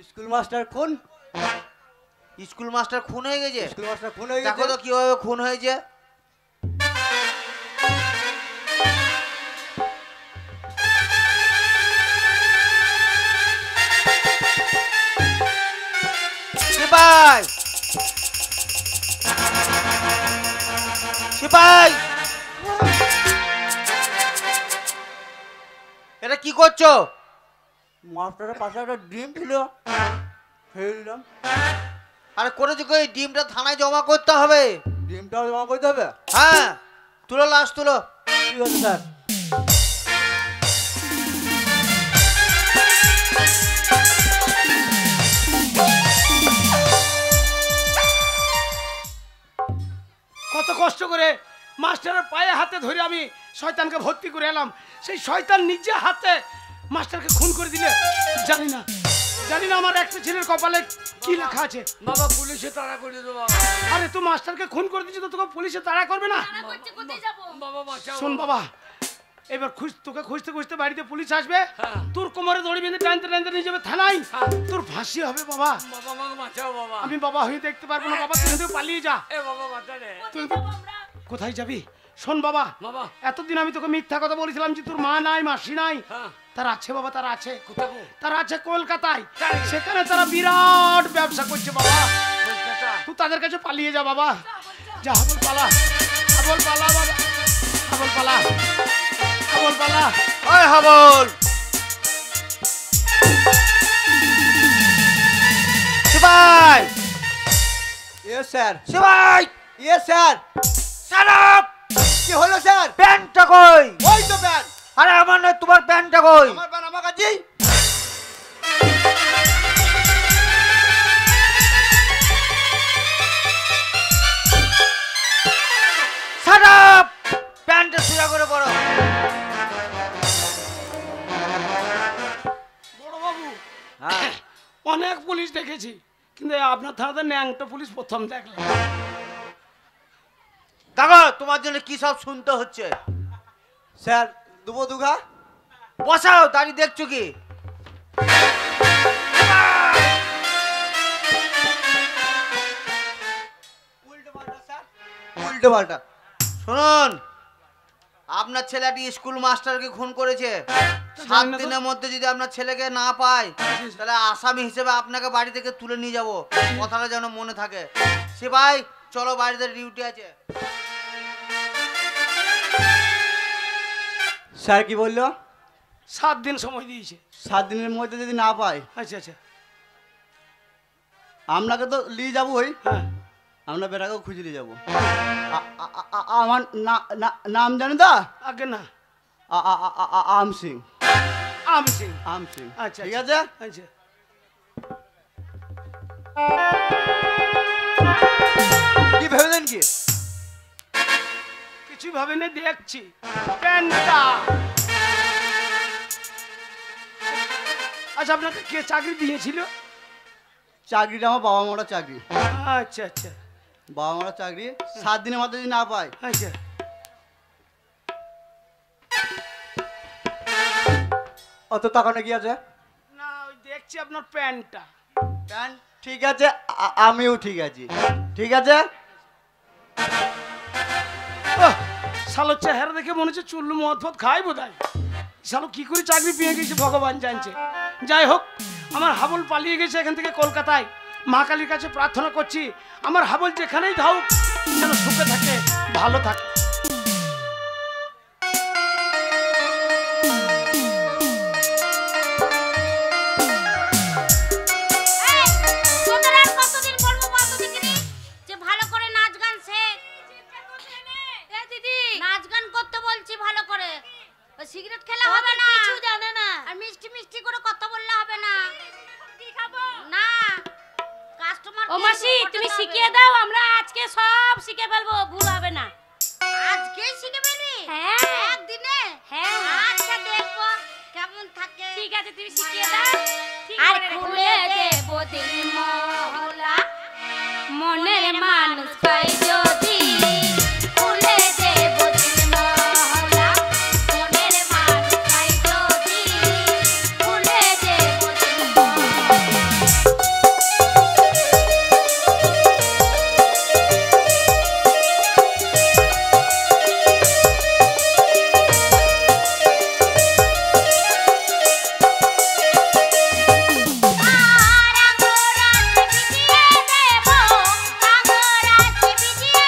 স্কুল মাস্টার খুন স্কুল মাস্টার খুন হয়ে গেছে স্কুল মাস্টার খুন হয়ে দেখো গেছে তো কিভাবে খুন হয়েছে সিপাই সিপাই এটা কি করছো মাস্টারের পাশে একটা ডিম ছিল ফেললাম আরে করেছো কি ডিমটা থানায় জমা করতে হবে ডিমটাও জমা করতে হবে হ্যাঁ তুলো লাশ তুলো ঠিক আছে স্যার কত কষ্ট করে মাস্টারের পায়ে হাতে ধরে আমি শয়তানকে ভর্তি করে এলাম সেই শয়তান নিজে হাতে মাস্টারকে খুন করে দিলে জানি না আমার একটা ছেলের কপালে কি লেখা আছে বাবা পুলিশে তাড়া করে দেবো বাবা আরে তুই মাস্টারকে খুন করে দিচ্ছিস তো তোকে পুলিশে তাড়া করবে না তারা করছে, কোথায় যাবো? বাবা বাঁচাও শোন বাবা এবার তোকে খুঁজতে খুঁজতে বাড়িতে পুলিশ আসবে হ্যাঁ। তোর কোমরে দড়ি বেঁধে টানতে টানতে নিয়ে যাবে থানায় হ্যাঁ। তোর ফাঁসি হবে বাবা বাবা আমাকে বাঁচাও বাবা আমি বাবা হয়ে দেখতে পারবো না বাবা তুই তুই পালিয়ে যা এ বাবা বাঁচা রে তুই কোথায় যাবো আমরা? কোথায় যাবি শোন বাবা বাবা এতদিন আমি তোকে মিথ্যা কথা বলেছিলাম যে তোর মা নাই মাসি নাই হ্যাঁ তারা আছে বাবা তারা আছে কোথায় গো? তারা আছে কলকাতায় তাই? সেখানে তারা বিরাট ব্যবসা করছে বাবা কলকাতা তুই তাদের কাছে পালিয়ে যা বাবা যা হাবল পালা হাবল হাবল পালা বাবা, হাবল পালা, হাবল পালা। ওই হাবল, Shibai, yes sir, Shibai, yes sir. সারাপ, কি হলো স্যার? প্যান্টটা কই? ওই তো প্যান। আরে আমার নয়, তোমার প্যান্টটা কই? আমার প্যান আমার কাছেই। সারাপ, প্যান্টটা সোজা করে পরো। বড় বাবু, হ্যাঁ, অনেক পুলিশ দেখেছি, কিন্তু এই আপনার থানাতে ন্যাংটা পুলিশ প্রথম দেখলাম। দেখো তোমার জন্য কি সব শুনতে হচ্ছে। স্যার দুবো দুঘা। বসাও, দাঁড়িয়ে দেখছো কি? উল্টো পাল্টা স্যার, উল্টো পাল্টা। শুনুন, আপনার ছেলেটি স্কুল মাস্টারকে খুন করেছে। 7 দিনের মধ্যে যদি আপনার ছেলেকে না পাই, তাহলে আসামি হিসেবে আপনাকে বাড়ি থেকে তুলে নিয়ে যাব। কথাটা যেন মনে থাকে। সে ভাই, চলো, বাড়িতে ডিউটি আছে। স্যার কি বললো? 7 দিন সময় দিয়েছে। 7 দিনের মধ্যে যদি না পাই, আচ্ছা আচ্ছা, আপনাকে তো নিয়ে যাবো। ওই হ্যাঁ, আমরা বেটাকেও খুঁজে নিয়ে যাবো। আমার নাম জানেন তো? আগে না, আম সিং। আম সিং। আম সিং, আচ্ছা, ঠিক আছে। আচ্ছা, কি ভেবেলেন কি? কিছু ভাবিনি, দেখছি প্যান্টটা। আচ্ছা, আপনাকে কে চাকরি দিয়েছিল? চাকরিটা আমার বাবা মারা চাকরি। আচ্ছা আচ্ছা বাবা মারা চাকরি। 7 দিনের মধ্যে যদি না পাই, আচ্ছা, অত টাকাটা কি আছে? না ওই দেখছি আপনার প্যান্টটা। প্যান্ট ঠিক আছে, আমিও ঠিক আছি। ঠিক আছে। শালোর চেহারা দেখে মনে হচ্ছে চুল্লু মদ ফদ খাই বোধ হয়। শালো কি করে চাকরি পেয়ে গেছে ভগবান জানছে। যাই হোক, আমার হাবল পালিয়ে গেছে এখান থেকে কলকাতায়। মা কালীর কাছে প্রার্থনা করছি, আমার হাবল যেখানেই থাকুক যেন সুখে থাকে, ভালো থাকে। তোদের আর কতদিন বলবো বলতো দেখিনি যে ভালো করে নাচ গান শেখ। এ দিদি, নাচ গান করতে বলছি ভালো করে। ওই সিগারেট খেলা হবে না, কিছু জানে না। আর মিষ্টি মিষ্টি করে কথা বললে হবে না। কি খাবো না, কাস্টমার। ও মাসি, তুমি শিখিয়ে দাও, আমরা আজকে সব শিখে ফেলবো, ভুল হবে না। আজকেই শিখে ফেলবি? হ্যাঁ, একদিনে। হ্যাঁ, আচ্ছা দেখবো কেমন থাকে। ঠিক আছে, তুমি শিখিয়ে দাও। আর খুলে দেব দিল মহলা, মনের মানুষ পাই যদি। খুলে দেব দিল মহলা, মনের মানুষ পাই যদি। খুলে দেব দিল মহলা। আঙ্গুরাতে ভিজিয়ে দেব, আঙ্গুরাতে ভিজিয়ে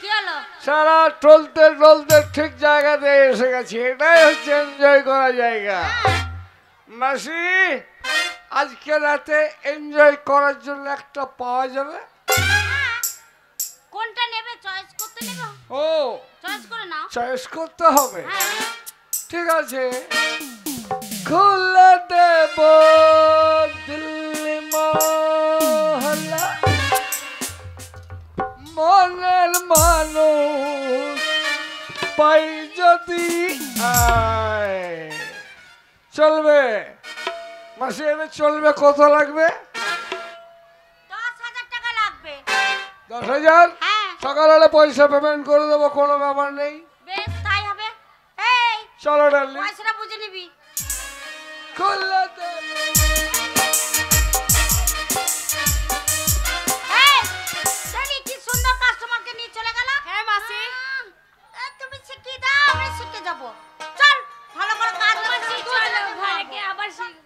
কি হলো? সারা টলতে টলতে ঠিক জায়গাতে এসে গেছি। এটাই হচ্ছে এনজয় করা জায়গা। মাসি, আজকে রাতে এনজয় করার জন্য একটা পাওয়া যাবে? কোনটা নেবে চয়েস করতে নেব? ও, চয়েস করে নাও। চয়েস করতে হবে। হ্যাঁ। ঠিক আছে, খুলে দেব দিল্লি মহল্লা, মনের মানুষ পাই যদি আয়। চলবে মাসি, এনে চলবে। কত লাগবে? 10,000 টাকা লাগবে। 10,000? হ্যাঁ। সকাল হলে পয়সা পেমেন্ট করে দেবো, কোনো ব্যাপার নেই। বেশ, তাই হবে। এই, চলো ডার্লিং, পয়সাটা বুঝে নিবি। খুলে দেব। এই, দেখি কি সুন্দর কাস্টমারকে নিয়ে চলে গেল। হ্যাঁ মাসি। তুমি শিখিয়ে দাও, আমি শিখে যাব। চল, ভালো করে কাজ করছি। চলো, ভাইকে আবার শিখব।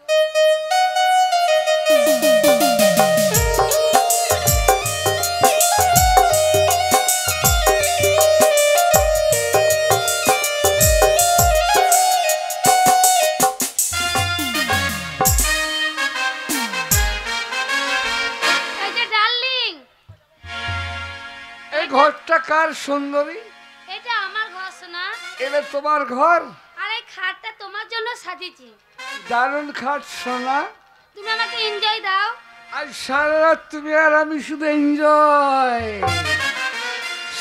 এই যে ডার্লিং, এই ঘরটা কার সুন্দরী? এটা আমার ঘর সোনা। এটা তোমার ঘর? আর এই খাটটা তোমার জন্য সাজিয়েছি। দারুণ খাট সোনা। তুমি আমাকে এনজয় দাও। আজ সারা রাত তুমি আর আমি শুধু এনজয়।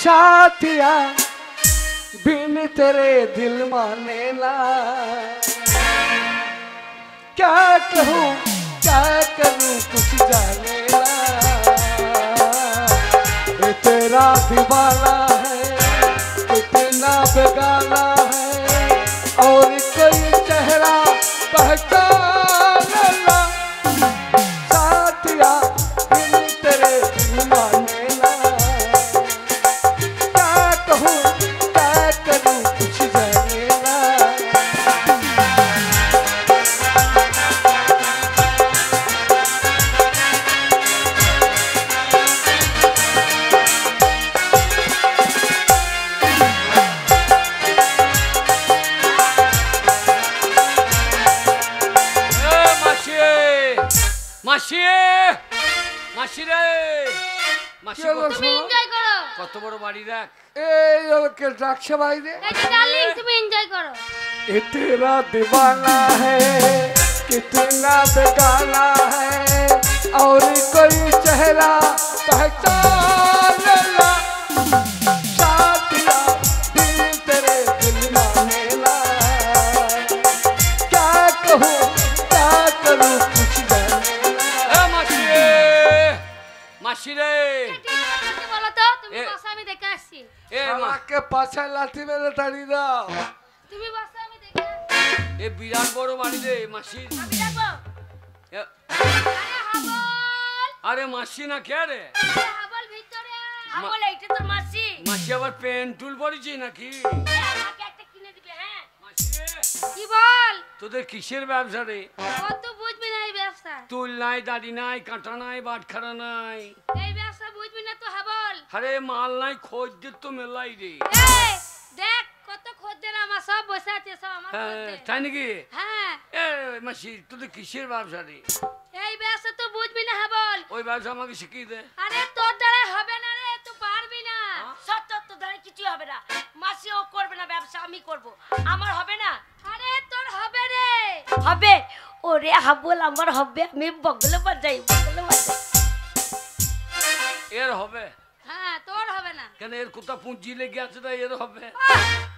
সাথিয়া बिन तेरे दिल माने ना, क्या कहूँ क्या करूँ कुछ जाने ना। ये तेरा दीवाना है, कितना बेगाना है, और कोई चेहरा पहचान ना। साथिया बिन तेरे दिल माने ना, क्या कहूँ क्या करूँ कुछ जाने ना। মাসি, মাসি রে, মাসি তুমি এনজয় করো। কত বড় বাড়ি দেখ। এই ওকে ডাকছে বাইরে। এই যে ডার্লিং, তুমি এনজয় করো। ये तेरा दीवाना है, कितना बेगाना है, और कोई चेहरा पहचान ना। साथिया दिल तेरे दिल माने ना, क्या कहूँ क्या करूँ कुछ जाने ना। मासी, मासी रे, কি বলো তো, তুমি এ- বসো, আমি দেখে আসছি। আমাকে পাছায় লাথি মেরে তাড়িয়ে দাও। তুমি বসো, আমি দেখে আসছি। এ বিরাট বড় বাড়ি রে মাসি। আমি যাবো। এ- আরে হাবল, আরে মাসি না কে রে? আরে হাবল ভিতরে আয়। হাবল, এইটা তোর মাসি। মাসি আবার পেন টুল পড়েছি নাকি? এ, আমাকে একটা কিনে দিবে। হ্যাঁ, মাসি, কি বল? তোদের কিসের ব্যবসা রে? কত বুঝবি না এই ব্যবসা? তুল নাই, দাড়ি নাই, কাঁটা নাই, বাটখারা নাই। এই ব্যবসা বুঝবি না তো হাবল। আরে মাল নাই, খোঁজদের তো মেলাই রে। এই দেখ, কত খদ্দের আমার সব বসে আছে, সব আমার হ্যাঁ, খদ্দের। তাই নাকি? হ্যাঁ, এ মাসি, তোদের কিসের ব্যবসা রে? এই ব্যবসা তো বুঝবি না হাবল। ওই ব্যবসা আমাকে শিখিয়ে দে। আরে তোর দ্বারা হবে না রে, তুই পারবি না। সত্য, তোর দ্বারা কিছুই হবে না। মাসিও করবে না ব্যবসা, আমি করব। আমার হবে না। আরে তোর হবে রে। হবে। ওরে হাবল, আমার হবে। আমি বগলে বাজাই, বগলে বাজাই। এর হবে? হ্যাঁ, তোর হবে না। কেন, এর কোথা পুঁজি লেগে আছে তাই এর হবে?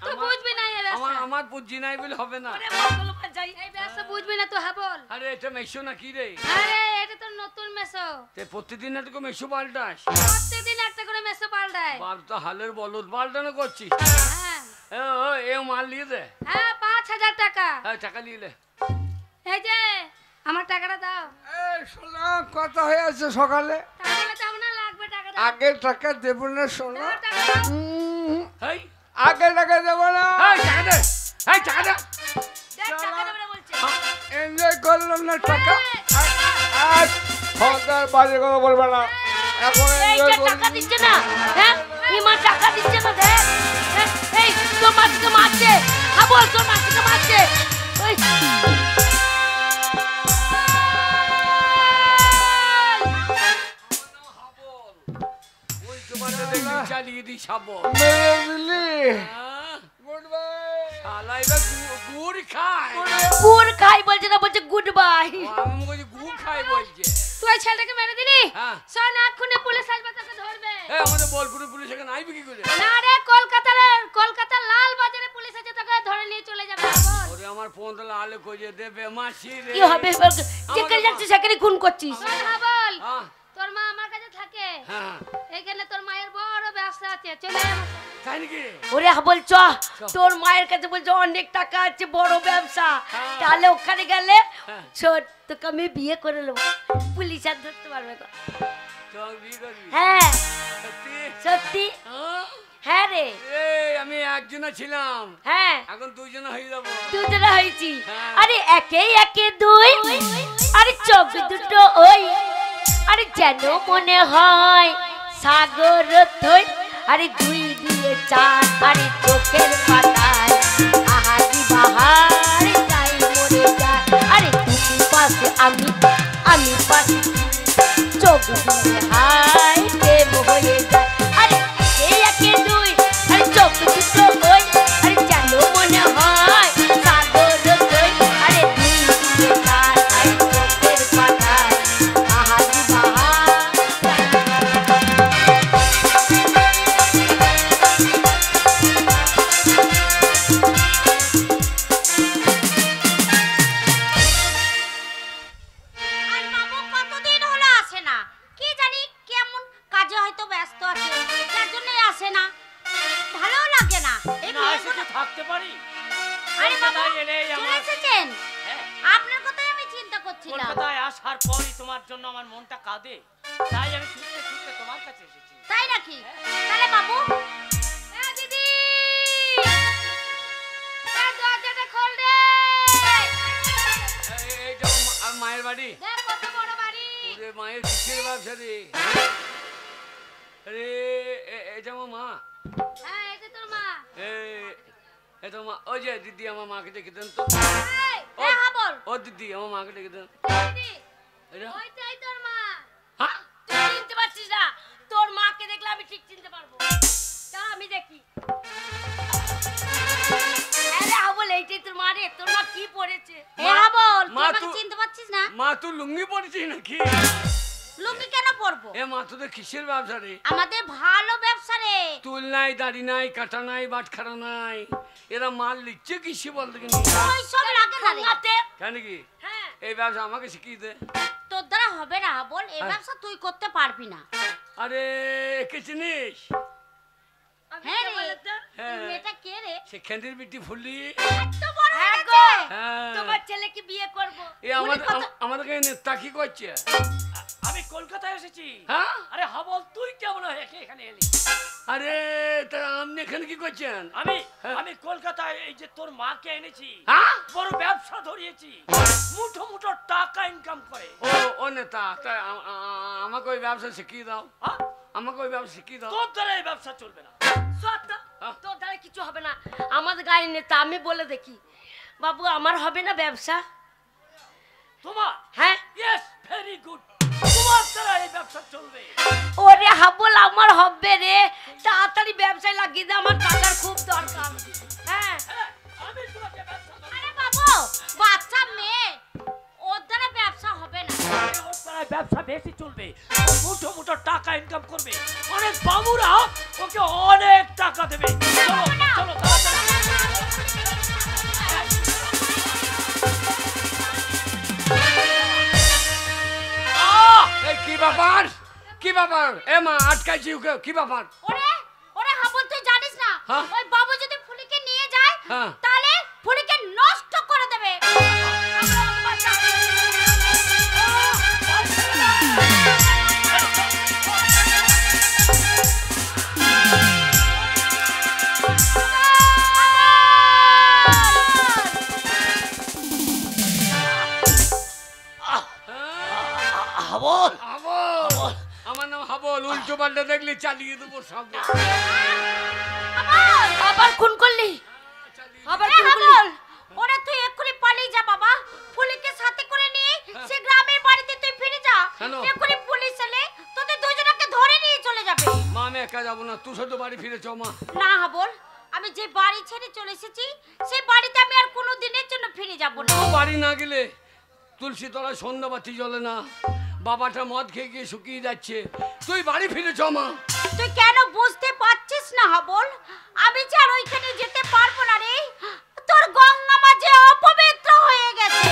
তুই বুঝবি না এই ব্যবসা। আমার পুঁজি নাই বলে হবে না। ওরে বগলে বাজাই, এই ব্যবসা বুঝবি না তো হাবল। আরে এটা মেশো নাকি রে? আরে এটা তো নতুন মেসো। তে প্রতিদিন এটুকু মেশো পাল্টাস? প্রত্যেকদিন একটা করে মেসো পাল্টায়। বাপ তো হালের বলদ পাল্টানো করছিস। হ্যাঁ, এ মাল নিয়ে দে। হ্যাঁ, 5,000 টাকা। হ্যাঁ, টাকা নিয়ে নে। এই যে আমার টাকাটা দাও। এই শোনা, কথা হয়ে আছে সকালে। তাহলে তো আপনার লাগবে টাকা দাও। আগে টাকা দেব না শোনা। দাও টাকা দাও। হেই, আগে টাকা দেব না। এই টাকা দে, এই টাকা দে। দেখ টাকা দেবে না বলছে। এনজয় করলাম না টাকা। আজ খবরদার বাজে কথা বলবে না। এখন এই এনজয় যে টাকা দিচ্ছে না, হ্যাঁ? পাল্টা দেখলে চালিয়ে দিই সাবো মেরে দিলি গুড বাই শালা এবার গুড় খায় গুড় খাই বলছে না, বলছে গুড বাই। আমি বলছি গুড় খায় বলছে। তুই ওই ছেলেটাকে মেরে দিলি? হ্যাঁ। শোন, এক্ষুনি পুলিশ আসবে, তোকে ধরবে। আমাদের বোলপুরে পুলিশ এখানে আইবে কি করে? না রে, কলকাতার লাল বাজারে পুলিশ আছে, তোকে ধরে নিয়ে চলে যাবে। বল। ওরে আমার ফোন তাহলে আলো খুঁজে দেবে মাসি রে। কি হবে? যেখানে যাচ্ছিস সেখানে খুন করছিস। হ্যাঁ বল। হ্যাঁ তোর মা আমার কাছে থাকে। হ্যাঁ এখানে তোর মায়ের বড় ব্যবসা আছে, চলে আয় আমার সাথে। তাই নাকি? ওরে বল চ, তোর মায়ের কাছে বলছে অনেক টাকা আছে, বড় ব্যবসা। তাহলে ওখানে গেলে ছোট তোকে আমি বিয়ে করে নেবো, পুলিশ আর ধরতে পারবে না। চল বিয়ে করবি? হ্যাঁ সত্যি? সত্যি। হ্যাঁ? হ্যাঁ রে। এই আমি একজনা ছিলাম, হ্যাঁ এখন দুইজনা হয়ে যাবো। দুজনে হয়েছি। হ্যাঁ। আরে একে একে দুই, আরে চোখ দুটো ওই, আরে যেন মনে হয় সাগর থই, আরে দুই দিয়ে চার, আরে চোখের পাতায় আহারি বাহার যাই মরে যায়, আরে তুমি পাশে আমি, আমি পাশে চোখ দিয়ে হাই প্রেম হয়ে যায়, আরে একে একে দুই, আরে চোখ দুটো ওই, আরে যেন মনে হয় সাগর থই, আরে দুই দিয়ে চার, আরে চোখের পাতায় আহারি বাহার। আর মামু কতদিন হলো আসে না, কি জানি কেমন কাজে হয়তো ব্যস্ত আছে, যার জন্যই আসে না, ভালোও লাগে না। এই না এসে কি থাকতে পারি? আরে বাবা, কলকাতায় এলেই চলে আমার এসেছেন? হ্যাঁ, আপনার কথাই আমি চিন্তা করছিলাম। কলকাতায় আসার পরই তোমার জন্য আমার মনটা কাঁদে, তাই আমি ছুটতে ছুটতে তোমার কাছে এসেছি। তাই নাকি? তাহলে বাবু, দিদি, দরজাটা খোল রে। এইটা আমার মায়ের বাড়ি। দেখ কত বড় বাড়ি। ওরে মায়ের কিসের ব্যবসা রে? আরে এটা আমার মা। হ্যাঁ, এটা তোর মা। এটা মা। ওই যে দিদি আমার মাকে ডেকে দেন তো। এই, ও হ্যাঁ বল। ও দিদি আমার মাকে ডেকে দেন। দিদি, এটা ওইটাই তোর মা। হ্যাঁ তুই চিনতে পারছিস না? তোর মাকে দেখলে আমি ঠিক চিনতে পারবো। দাঁড়া আমি দেখি। আরে আবল, এইটাই তোর মা রে। তোর মা কি পড়েছে? হ্যাঁ বল, তুই মা আমাকে তো- চিনতে পারছিস না? মা তুই লুঙ্গি পরেছিস নাকি? লুঙ্গি কেন পরবো? এ মা তোদের কিসের ব্যবসা রে? আমাদের ভালো ব্যবসা রে। তুল নাই, দাড়ি নাই, কাটা নাই, বাটখারা নাই, এরা মাল লিখছে কিসে বলতে কিনি? ওই সব রাখে না রে। হাতে। কেন কি হ্যাঁ। এই ব্যবসা আমাকে শিখিয়ে দে। তোর দ্বারা হবে না বল, এই ব্যবসা তুই করতে পারবি না। আরে কে চিনিস? আমি হ্যাঁ কে রে, বলে তো? হ্যাঁ মেয়েটা কে রে? সে খেন্দির বিটি ফুলি। এত বড় হ্যাঁ হয়ে গো, গেছে। হ্যাঁ তোমার ছেলেকে বিয়ে করব। এ আমাদেরকে নেতা কি করছে? আমি কলকাতায় এসেছি। হ্যাঁ আরে হাবল, তুই কেমন হয়ে এখানে এলি? আরে তা আপনি এখানে কি করছেন? আমি হ্যাঁ। আমি কলকাতায় এই যে তোর মাকে এনেছি, হ্যাঁ বড় ব্যবসা ধরিয়েছি, মুঠো মুঠো টাকা ইনকাম করে। ও নেতা তা আমাকে ওই ব্যবসা শিখিয়ে দাও। হ্যাঁ? আমাকে ওই ব্যবসা শিখিয়ে দাও। তোর দ্বারা এই ব্যবসা চলবে না। সত্য, হ্যাঁ। তোর দ্বারা কিছু হবে না। আমাদের গায়ের নেতা, আমি বলে দেখি। বাবু, আমার হবে না ব্যবসা। তোমার? হ্যাঁ। ইয়েস, ভেরি গুড, তোমার দ্বারা এই ব্যবসা চলবে। ওরে হাবল, আমার হবে রে। তাড়াতাড়ি ব্যবসায় লাগিয়ে দে, আমার টাকার খুব দরকার। হ্যাঁ। হ্যাঁ, আমি তোমাকে ব্যবসা দেবো। আরে বাবু, বাচ্চা মেয়ে, ওর দ্বারা ব্যবসা হবে না। ওর দ্বারা ব্যবসা বেশি চলবে, ও মুঠো মুঠো টাকা ইনকাম করবে, অনেক বাবুরা ওকে অনেক টাকা দেবে। চলো চলো তাড়াতাড়ি। এই কি ব্যাপার? কি ব্যাপার? এ মা আটকাইছি ওকে, কি ব্যাপার? ওরে ওরে হাবল, তুই জানিস না হ্যাঁ। ওই বাবু যদি ফুলিকে নিয়ে যায় হ্যাঁ। তাহলে ফুলিকে নষ্ট করে দেবে। হাবল, হাবল, আমার নাম হাবল। উল্টো পাল্টা দেখলে চালিয়ে দেবো সব। আবার খুন করলি? আবার এ খুন করলি? হাবল, ওরে তুই এক্ষুনি পালিয়ে যা বাবা, ফুলিকে সাথে করে নিয়ে সে গ্রামের বাড়িতে তুই ফিরে যা। কেন? এক্ষুনি পুলিশ এলে তোদের দুজনকে ধরে নিয়ে চলে যাবে। মা আমি একা যাবো না, তুই শুধু বাড়ি ফিরে চ মা। না হাবল, আমি যে বাড়ি ছেড়ে চলে এসেছি সেই বাড়িতে আমি আর কোনো দিনের জন্য ফিরে যাব না। ও বাড়ি না গেলে তুলসী তলায় সন্ধ্যাবাতি জ্বলে না, বাবাটা মদ খেয়ে গিয়ে শুকিয়ে যাচ্ছে, তুই বাড়ি ফিরে চ মা। তুই কেন বুঝতে পারছিস না হাবল, আমি যে আর ওইখানে যেতে পারবো না রে। তোর গঙ্গা মাঝে অপবিত্র হয়ে গেছে।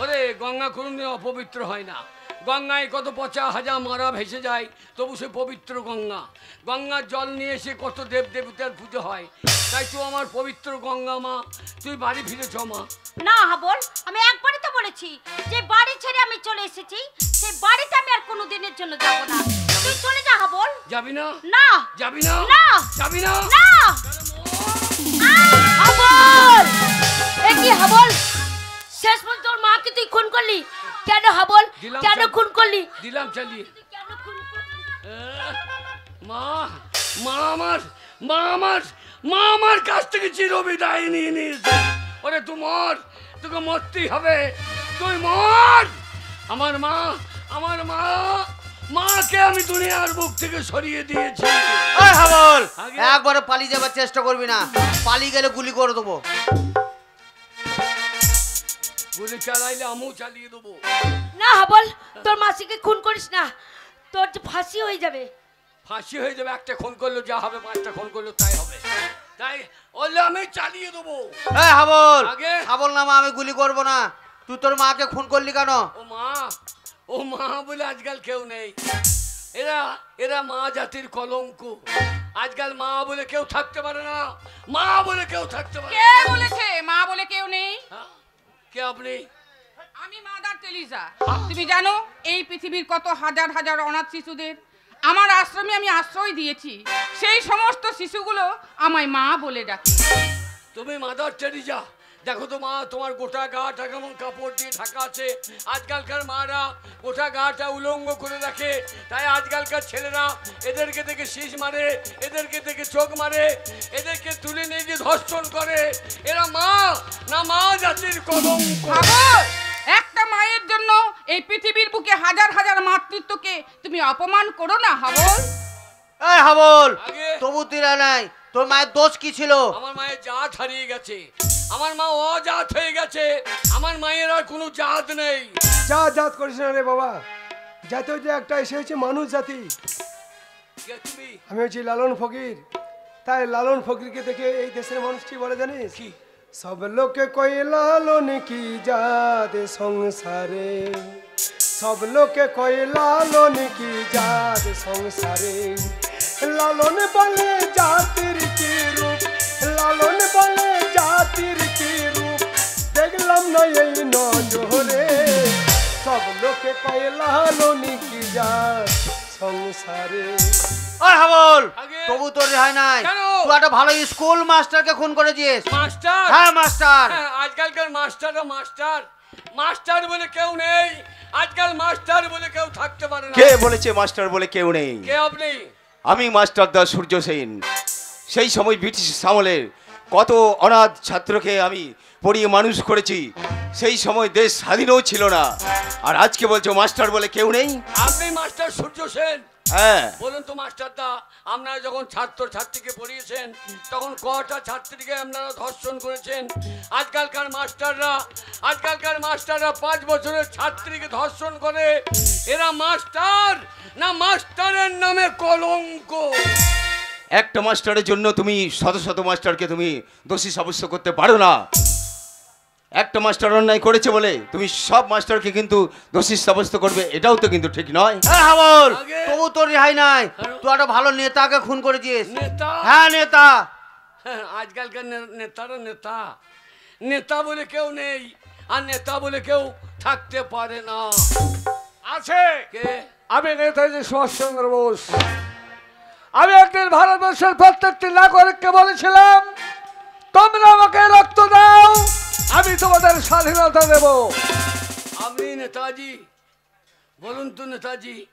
ওরে গঙ্গা কোনোদিন অপবিত্র হয় না, গঙ্গায় কত পচা হাজা মারা ভেসে যায়, তবু সে পবিত্র গঙ্গা। গঙ্গার জল নিয়ে এসে কত দেব দেবতার পুজো হয়, তাই তুই আমার পবিত্র গঙ্গা মা, তুই বাড়ি ফিরে চ মা। না হাবল, আমি একবারই তো বলেছি যে বাড়ি ছেড়ে আমি চলে এসেছি সেই বাড়িতে আমি আর কোনো দিনের জন্য যাব না। তুই চলে যা হাবল। যাবি না? না যাবি না? না যাবি না? না। হাবল, এ কি হাবল? শেষ পর্যন্ত তোর মাকে তুই খুন করলি কেন হাবল? দিলাম কেন চাল- খুন করলি? দিলাম চালিয়ে। কেন খুন করলি? মা, মা আমার, মা আমার, মা আমার কাছ থেকে চিরবিদায় নিয়ে নিয়েছে। ওরে তুই মর, তোকে মরতেই হবে, তুই মর। আমার মা, আমার মা, মাকে আমি দুনিয়ার বুক থেকে সরিয়ে দিয়েছি। এই হাবল, আগে- একবারে পালিয়ে যাবার চেষ্টা করবি না, পালিয়ে গেলে গুলি করে দেবো। গুলি চালাইলে আমিও চালিয়ে দেবো। না হাবল, তোর মাসিকে খুন করিস না, তোর যে ফাঁসি হয়ে যাবে। ফাঁসি হয়ে যাবে, একটা খুন করলো যা হবে, 5টা খুন করলো তাই হবে, তাই বললে আমি চালিয়ে দেবো। এই হাবল, আগে- হাবল না মা, আমি গুলি করবো না। তুই তোর মাকে খুন করলি কেন? ও মা বলে আজকাল কেউ নেই, এরা এরা মা জাতির কলঙ্ক। আজকাল মা বলে কেউ থাকতে পারে না, মা বলে কেউ থাকতে পারে কে না। বলেছে মা বলে কেউ নেই? হ্যাঁ? কে আপনি? আমি মাদার তেলিজা। তুমি জানো এই পৃথিবীর কত হাজার হাজার অনাথ শিশুদের আমার আশ্রমে আমি আশ্রয় দিয়েছি, সেই সমস্ত শিশুগুলো আমায় মা বলে ডাকে। তুমি মাদার টেরিজা। দেখো তো মা, তোমার গোটা গাটা কেমন কাপড় দিয়ে ঢাকা আছে। আজকালকার মারা গোটা গাটা উলঙ্গ করে রাখে, তাই আজকালকার ছেলেরা এদেরকে দেখে শীষ মারে, এদেরকে দেখে চোখ মারে, এদেরকে তুলে নিয়ে গিয়ে ধর্ষণ করে। এরা মা না, মা জাতির কলঙ্ক। হাবল, একটা মায়ের জন্য এই পৃথিবীর বুকে হাজার হাজার মাতৃত্বকে তুমি অপমান করো না হাবল। এই হাবল, আগে- তবু তুই নাই, তোর মায়ের দোষ কি ছিল? আমার মায়ের জাত হারিয়ে গেছে, আমার মা অজাত হয়ে গেছে, আমার মায়ের আর কোনো জাত নেই। জাত করিস না রে বাবা, জাতি হচ্ছে একটা, এসে হচ্ছে মানুষ জাতি। কে তুমি? আমি হচ্ছি লালন ফকির, তাই লালন ফকিরকে দেখে এই দেশের মানুষ কি বলে জানিস? কি? সব লোকে কই লালন কি জাত সংসারে, সব লোকে কই লালন কি জাত সংসারে। লালন বলে জাতির কি রূপ, লালন বলে জাতির কি রূপ, দেখলাম না এই নজরে। সব লোকে কই লালন কি জাত সংসারে। ওই হাবল, আগে- তবু তোর রেহাই নাই। কেন? তুই একটা ভালো স্কুল মাস্টারকে খুন করেছিস। মাস্টার? হ্যাঁ মাস্টার। হ্যাঁ, আজকালকার মাস্টাররা মাস্টার, মাস্টার বলে কেউ নেই। আজকাল মাস্টার বলে কেউ থাকতে পারে না। কে বলেছে মাস্টার বলে কেউ নেই? কে আপনি? আমি মাস্টার দা সূর্য সেন। সেই সময় ব্রিটিশ আমলের কত অনাথ ছাত্রকে আমি পড়িয়ে মানুষ করেছি, সেই সময় দেশ স্বাধীনও ছিল না, আর আজকে বলছো মাস্টার বলে কেউ নেই? আপনি মাস্টার সূর্য সেন? হ্যাঁ। বলুন তো মাস্টারদা, আপনারা যখন ছাত্র ছাত্রীকে পড়িয়েছেন তখন কটা ছাত্রীকে আপনারা ধর্ষণ করেছেন? আজকালকার মাস্টাররা 5 বছরের ছাত্রীকে ধর্ষণ করে। এরা মাস্টার না মাস্টারের নামে কলঙ্ক? একটা মাস্টারের জন্য তুমি শত শত মাস্টারকে তুমি দোষী সাব্যস্ত করতে পারো না। একটা মাস্টার অন্যায় করেছে বলে তুমি সব মাস্টারকে কিন্তু দোষী সাব্যস্ত করবে, এটাও তো কিন্তু ঠিক নয়। এই হাবল, আগে- তবু তোর রেহাই নাই। তুই একটা ভালো নেতাকে খুন করেছিস। নেতা? হ্যাঁ নেতা। হ্যাঁ, আজকালকার নেতারা নেতা, নেতা বলে কেউ নেই, আর নেতা বলে কেউ থাকতে পারে না। আছে। কে? আমি নেতাজি সুভাষচন্দ্র বোস। আমি একদিন ভারতবর্ষের প্রত্যেকটি নাগরিককে বলেছিলাম, তোমরা আমাকে রক্ত দাও, আমি তোমাদের স্বাধীনতা দেব। আপনি নেতাজি? বলুন তো নেতাজি,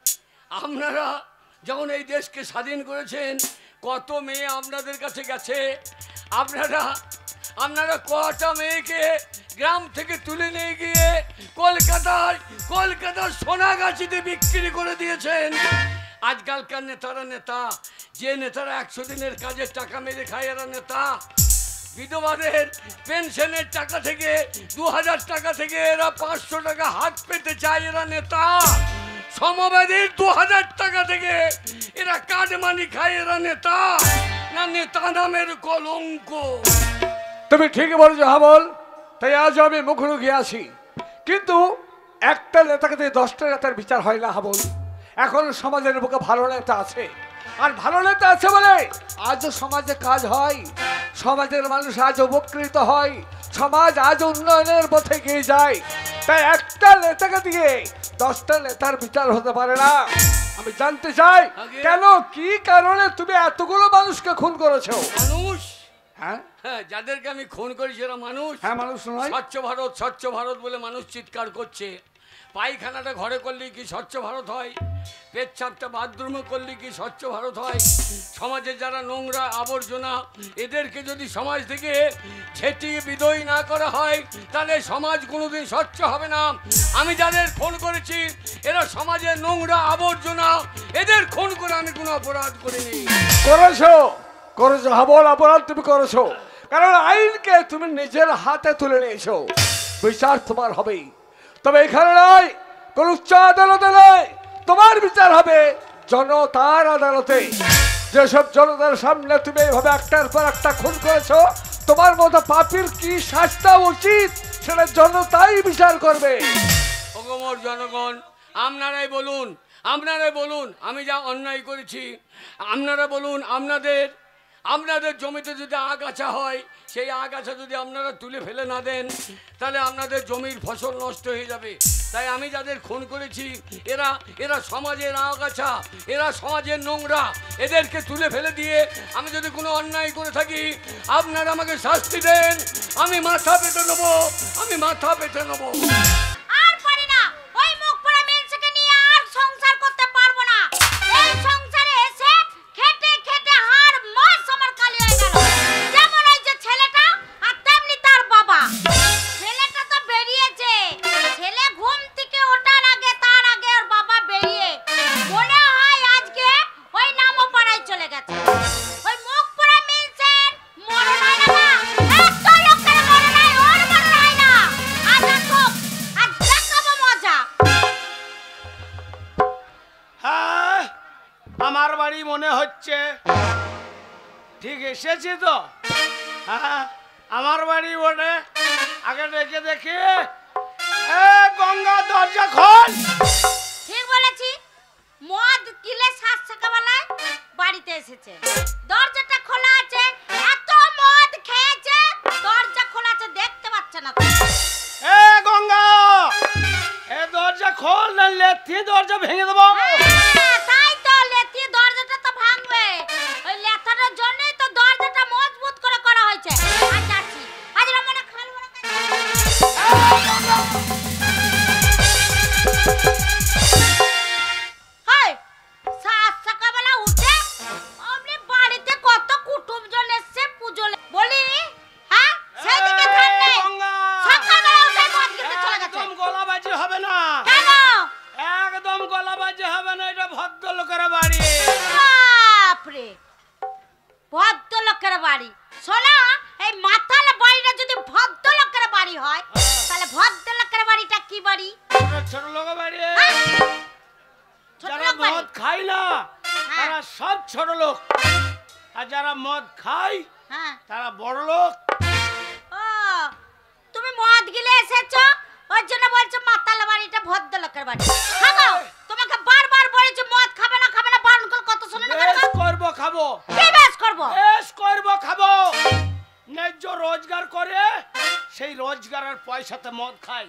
আপনারা যখন এই দেশকে স্বাধীন করেছেন কত মেয়ে আপনাদের কাছে গেছে? আপনারা কটা মেয়েকে গ্রাম থেকে তুলে নিয়ে গিয়ে কলকাতার সোনাগাছিতে বিক্রি করে দিয়েছেন? আজকালকার নেতারা নেতা, যে নেতারা 100 দিনের কাজের টাকা মেরে খায় এরা নেতা। বিধবাদের পেনশনের টাকা থেকে 2000 টাকা থেকে এরা 500 টাকা হাত পেতে চায় এরা নেতা। সমবাদীর 2000 টাকা থেকে এরা কাটমানি খায় এরা নেতা। না নেতা নামের কলঙ্ক। তুমি ঠিকই বলেছো হাবল, তাই আজ আমি মুখোমুখি আছি। কিন্তু একটা নেতাকে দিয়ে 10টা নেতার বিচার হয় না হাবল। এখন সমাজের বুকে ভালো নেতা আছে, আর ভালো নেতা আছে বলে আজও সমাজে কাজ হয়, সমাজের মানুষ আজ উপকৃত হয়, সমাজ আজ উন্নয়নের পথে এগিয়ে যায়। তাই একটা নেতাকে দিয়ে 10টা নেতার বিচার হতে পারে না। আমি জানতে চাই কেন, কি কারণে তুমি এতগুলো মানুষকে খুন করেছো? মানুষ, হ্যাঁ হ্যাঁ, যাদেরকে আমি খুন করেছি এরা মানুষ। হ্যাঁ মানুষ নয়। স্বচ্ছ ভারত, স্বচ্ছ ভারত বলে মানুষ চিৎকার করছে। পায়খানাটা ঘরে করলে কি স্বচ্ছ ভারত হয়? পেচ্ছাপটা বাথরুমে করলে কি স্বচ্ছ ভারত হয়? সমাজে যারা নোংরা আবর্জনা, এদেরকে যদি সমাজ থেকে ছেটিয়ে বিদায় না করা হয় তাহলে সমাজ কোনোদিন স্বচ্ছ হবে না। আমি যাদের খুন করেছি এরা সমাজের নোংরা আবর্জনা, এদের খুন করে আমি কোনো অপরাধ করিনি। করেছো, করেছো হাবল, অপরাধ তুমি করেছো, কারণ আইনকে তুমি নিজের হাতে তুলে নিয়েছো। বিচার তোমার হবেই, তবে এখানে নয়, কোন উচ্চ আদালতে নয়, তোমার বিচার হবে জনতার আদালতে। যেসব জনতার সামনে তুমি এইভাবে একটার পর একটা খুন করেছো, তোমার মতো পাপীর কি শাস্তি উচিত সেটা জনতাই বিচার করবে। অগমর জনগণ, আপনারাই বলুন, আপনারাই বলুন আমি যা অন্যায় করেছি। আপনারা বলুন, আপনাদের জমিতে যদি আগাছা হয়, সেই আগাছা যদি আপনারা তুলে ফেলে না দেন তাহলে আপনাদের জমির ফসল নষ্ট হয়ে যাবে। তাই আমি যাদের খুন করেছি এরা সমাজের আগাছা, এরা সমাজের নোংরা, এদেরকে তুলে ফেলে দিয়ে আমি যদি কোনো অন্যায় করে থাকি আপনারা আমাকে শাস্তি দেন। আমি মাথা পেতে নেবো, আমি মাথা পেতে নেবো। আর পারি না, ওই মুখ পড়া মেয়েকে নিয়ে আর সংসার করতে পারবো না। এই সংসারে এসে খেটে খেটে হাড় মাস আমার কালি হয়ে গেল। যেমন ওই যে ছেলেটা আর তেমনি তার বাবা। ছেলেটা তো বেরিয়েছে, ছেলে ঘুম থেকে ওঠার আগে তার আগে ওর বাবা বেরিয়ে মনে হয় আজকে ওই নামও পাড়ায় চলে গেছে। ওই মুখ পড়া মেয়েছেন মরণ হয় না, এত লোকের মরণ হয়, ওর মরণ হয় না। আজ আসো, আজ দেখাবো মজা। হ্যাঁ, আমার বাড়ি মনে হচ্ছে ঠিক এসেছি তো। হ্যাঁ, আমার বাড়ি বটে। আগে ডেকে দেখি। এ গঙ্গা, দরজা খোল। ঠিক বলেছি, মদ কিলে 7 সকালবেলায় বাড়িতে এসেছে, দরজাটা খোলা আছে। এত মদ খেয়েছে, দরজা খোলা আছে, দেখতে পাচ্ছে না তো। এ গঙ্গা, এ দরজা খোল, না লেথি দরজা ভেঙে দেবো। হ্যাঁ, তাই তো, লেথি দরজাটা তো ভাঙবে। ওই লেথাটার জন্যই তো দরজাটা মজবুত করে করা হয়েছে। আজ যাচ্ছি, আজ রমনা খাল বড় হাই, 7 সকালবেলা উঠে আমনি বাড়িতে কত কুটুমজন এসেছে পুজো বলি। হ্যাঁ, সেদিকে ধ্যান নেই। গঙ্গা, সকালবেলা উঠে মদ খেতে চলে গেছে। একদম গলাবাজি হবে না, কেন? একদম গলাবাজি হবে না। এটা ভদ্রলোকের বাড়ি। বাপরে, ভদ্রলোকের বাড়ি। শোনো, এই মাতাল বাড়িটা যদি ভদ্রলোকের বাড়ি হয় তাহলে ভদ্রলোকের বাড়িটা কি বাড়ি? ছোট লোকের বাড়ি। ছোট যারা লোক বাড়ি। মদ খায় না তারা সব ছোট লোক, আর যারা মদ খায় হ্যাঁ। তারা বড় লোক। ও, তুমি মদ গিলে এসেছো, ওর জন্য বলছো মাতাল বাড়িটা ভদ্রলোকের বাড়ি। খাবো, তোমাকে বারবার বলেছি মদ খাবে না, খাবে না, বারণ করে কত শুনে না। বেশ করব, খাবো। কি বেশ করবো? বেশ করব, খাবো। ন্যায্য রোজগার করে সেই রোজগারের পয়সাতে মদ খাই।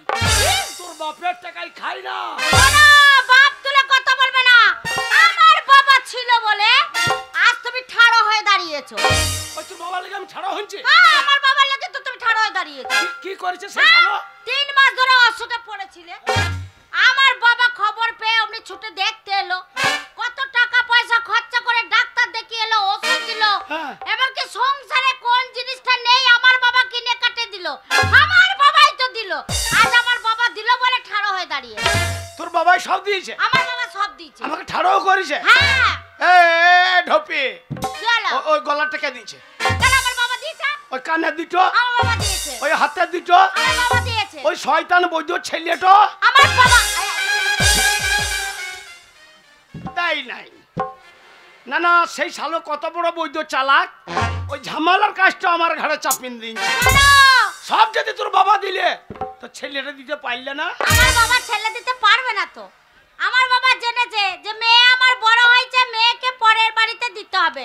তোর বাপের টাকায় খাই না। শোনো, বাপ তুলে কথা বলবে না। আমার বাবা ছিল বলে আজ তুমি ঠাড়ো হয়ে দাঁড়িয়েছো। ওই তোর বাবার লেগে আমি ছাড়া হয়েছি। হ্যাঁ, আমার বাবার লাগে তো তুমি ঠাড়ো হয়ে দাঁড়িয়েছো। কি করেছে সে শালো? 3 মাস ধরে অসুখে পড়েছিলে। আমার বাবা খবর পেয়ে অমনি ছুটে দেখতে এলো, কত টাকা পয়সা খরচা করে ডাক্তার দেখিয়ে এলো, ওষুধ দিল, হ্যাঁ। এমনকি সংসারে কোন জিনিসটা নেই আমার বাবা কিনে কাটে দিল। আমার বাবাই তো দিল। আজ আমার বাবা দিল বলে ঠাড়ো হয়ে দাঁড়িয়ে। তোর বাবাই সব দিয়েছে? আমার বাবা সব দিয়েছে। আমাকে ঠাড়াও করেছে? হ্যাঁ, কি হলো? ওই গলাটা কে দিয়েছে? কেন আমার বাবা দিয়েছে? ওই কানের দুটো, আমার বাবা দিয়েছে। ওই হাতের দুটো, আমার বাবা দিয়েছে। ওই শয়তান বৈদ্য ছেলেটা আমার বাবা দেয় নাই। না না, সেই শালো কত বড় বৈদ্য চালাক, ওই ঝামেলার কাজটা আমার ঘাড়ে চাপিয়ে দিয়েছে। কেন? সব যদি তোর বাবা দিলে তো ছেলেটা দিতে পারলে না। আমার বাবা ছেলে দিতে পারবে না তো। আমার বাবা জেনেছে যে মেয়ে আমার বড় হয়েছে, মেয়েকে পরের বাড়িতে দিতে হবে।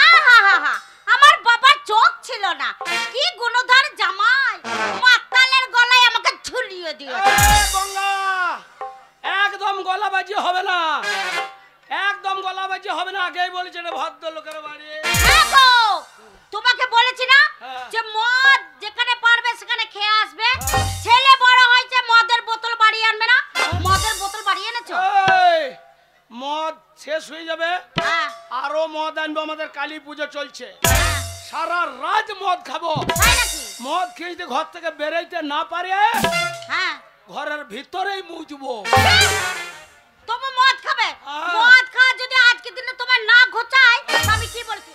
আহা, আমার বাবার চোখ ছিল না। কি গুণধর জামাই, মাতালের গলায় আমাকে ঝুলিয়ে দিয়েছে। গঙ্গা, একদম গলাবাজি হবে না, একদম গলাবাজি হবে না। আগেই বলেছে এটা ভদ্র লোকের বাড়ি। হ্যাঁ গো, তোমাকে বলেছি না হ্যাঁ। যে মদ যেখানে পারবে সেখানে খেয়ে আসবে। ছেলে বড় হয়েছে, মদের বোতল বাড়িয়ে আনবে না। মদের বোতল বাড়িয়ে এনেছো? এই, মদ শেষ হয়ে যাবে, হ্যাঁ, আরো মদ আনবো। আমাদের কালী পুজো চলছে, সারা রাত মদ খাবো। তাই নাকি? মদ খেয়ে যদি ঘর থেকে বেরোইতে না পারে, হ্যাঁ, ঘরের ভিতরেই মুজবো। তুমি মদ খাবে? হ্যাঁ। মদ খাওয়া যদি আজকে দিনে তোমার না ঘোচায়, আমি কি বলছি?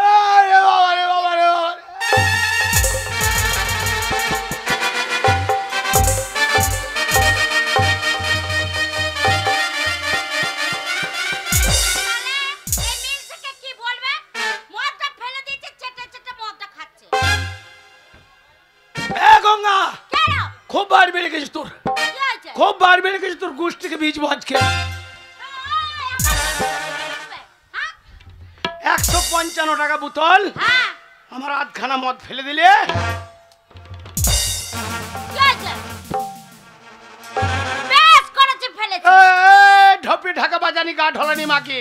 আরে বাবা রে বাবা রে বাবা। এই মিলসকে কি বলবে? মদটা ফেলে দিয়েছে, চেটে চেটে মদটা খাচ্ছে। এ গঙ্গা, কেন? খুব বার বেড়ে গেছিস তোর, কি হয়েছে? খুব বার বেড়ে গেছিস তোর। গোষ্ঠীকে বীজ আজকে ওই, হ্যাঁ? 155 টাকা বোতল, হ্যাঁ, আমার আধখানা মদ ফেলে দিলে। কি হয়েছে? বেশ করেছি, ফেলেছি। ঢপে ঢাকা বাজানি গা ঢলানি মাকে।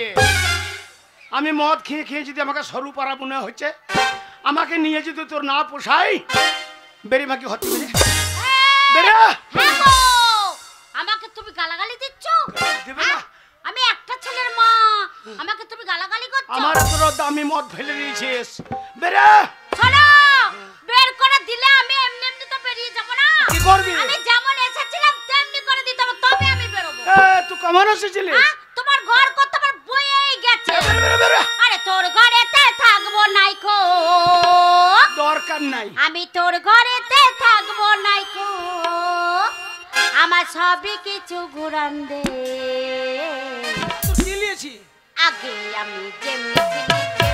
আমি মদ খেয়ে খেয়ে যদি আমাকে সরু পাড়া মনে হচ্ছে, আমাকে নিয়ে যদি তোর না পোষাই, বেরি মাকে হতে বেরে বেরে। হ্যাঁ গো, আমাকে তুমি গালাগালি দিচ্ছ? দেবে না। হ্যাঁ? আমি একটা ছেলের মা, আমাকে তুমি গালাগালি করছো? আমার তোর দামি মদ ফেলে দিয়েছিস, বেরে। শোনো, বের করে দিলে আমি এমনি এমনি তো বেরিয়ে যাব না। কি করবি? আমি যেমন এসেছিলাম তেমনি করে দিতে হবে, তবে আমি বেরোবো। তুই কেমন এসেছিলিস? হ্যাঁ? তোমার ঘর কত আমার বইয়েই গেছে। বেরে, বেরে, বেরে। আরে তোর ঘরেতে থাকবো নাইকো, দরকার নাই। আমি তোর ঘরেতে থাকবো নাইকো, আমার সবই কিছু ঘুরান দে। তুই কি নিয়েছি? আগে আমি যেমনি ছিলি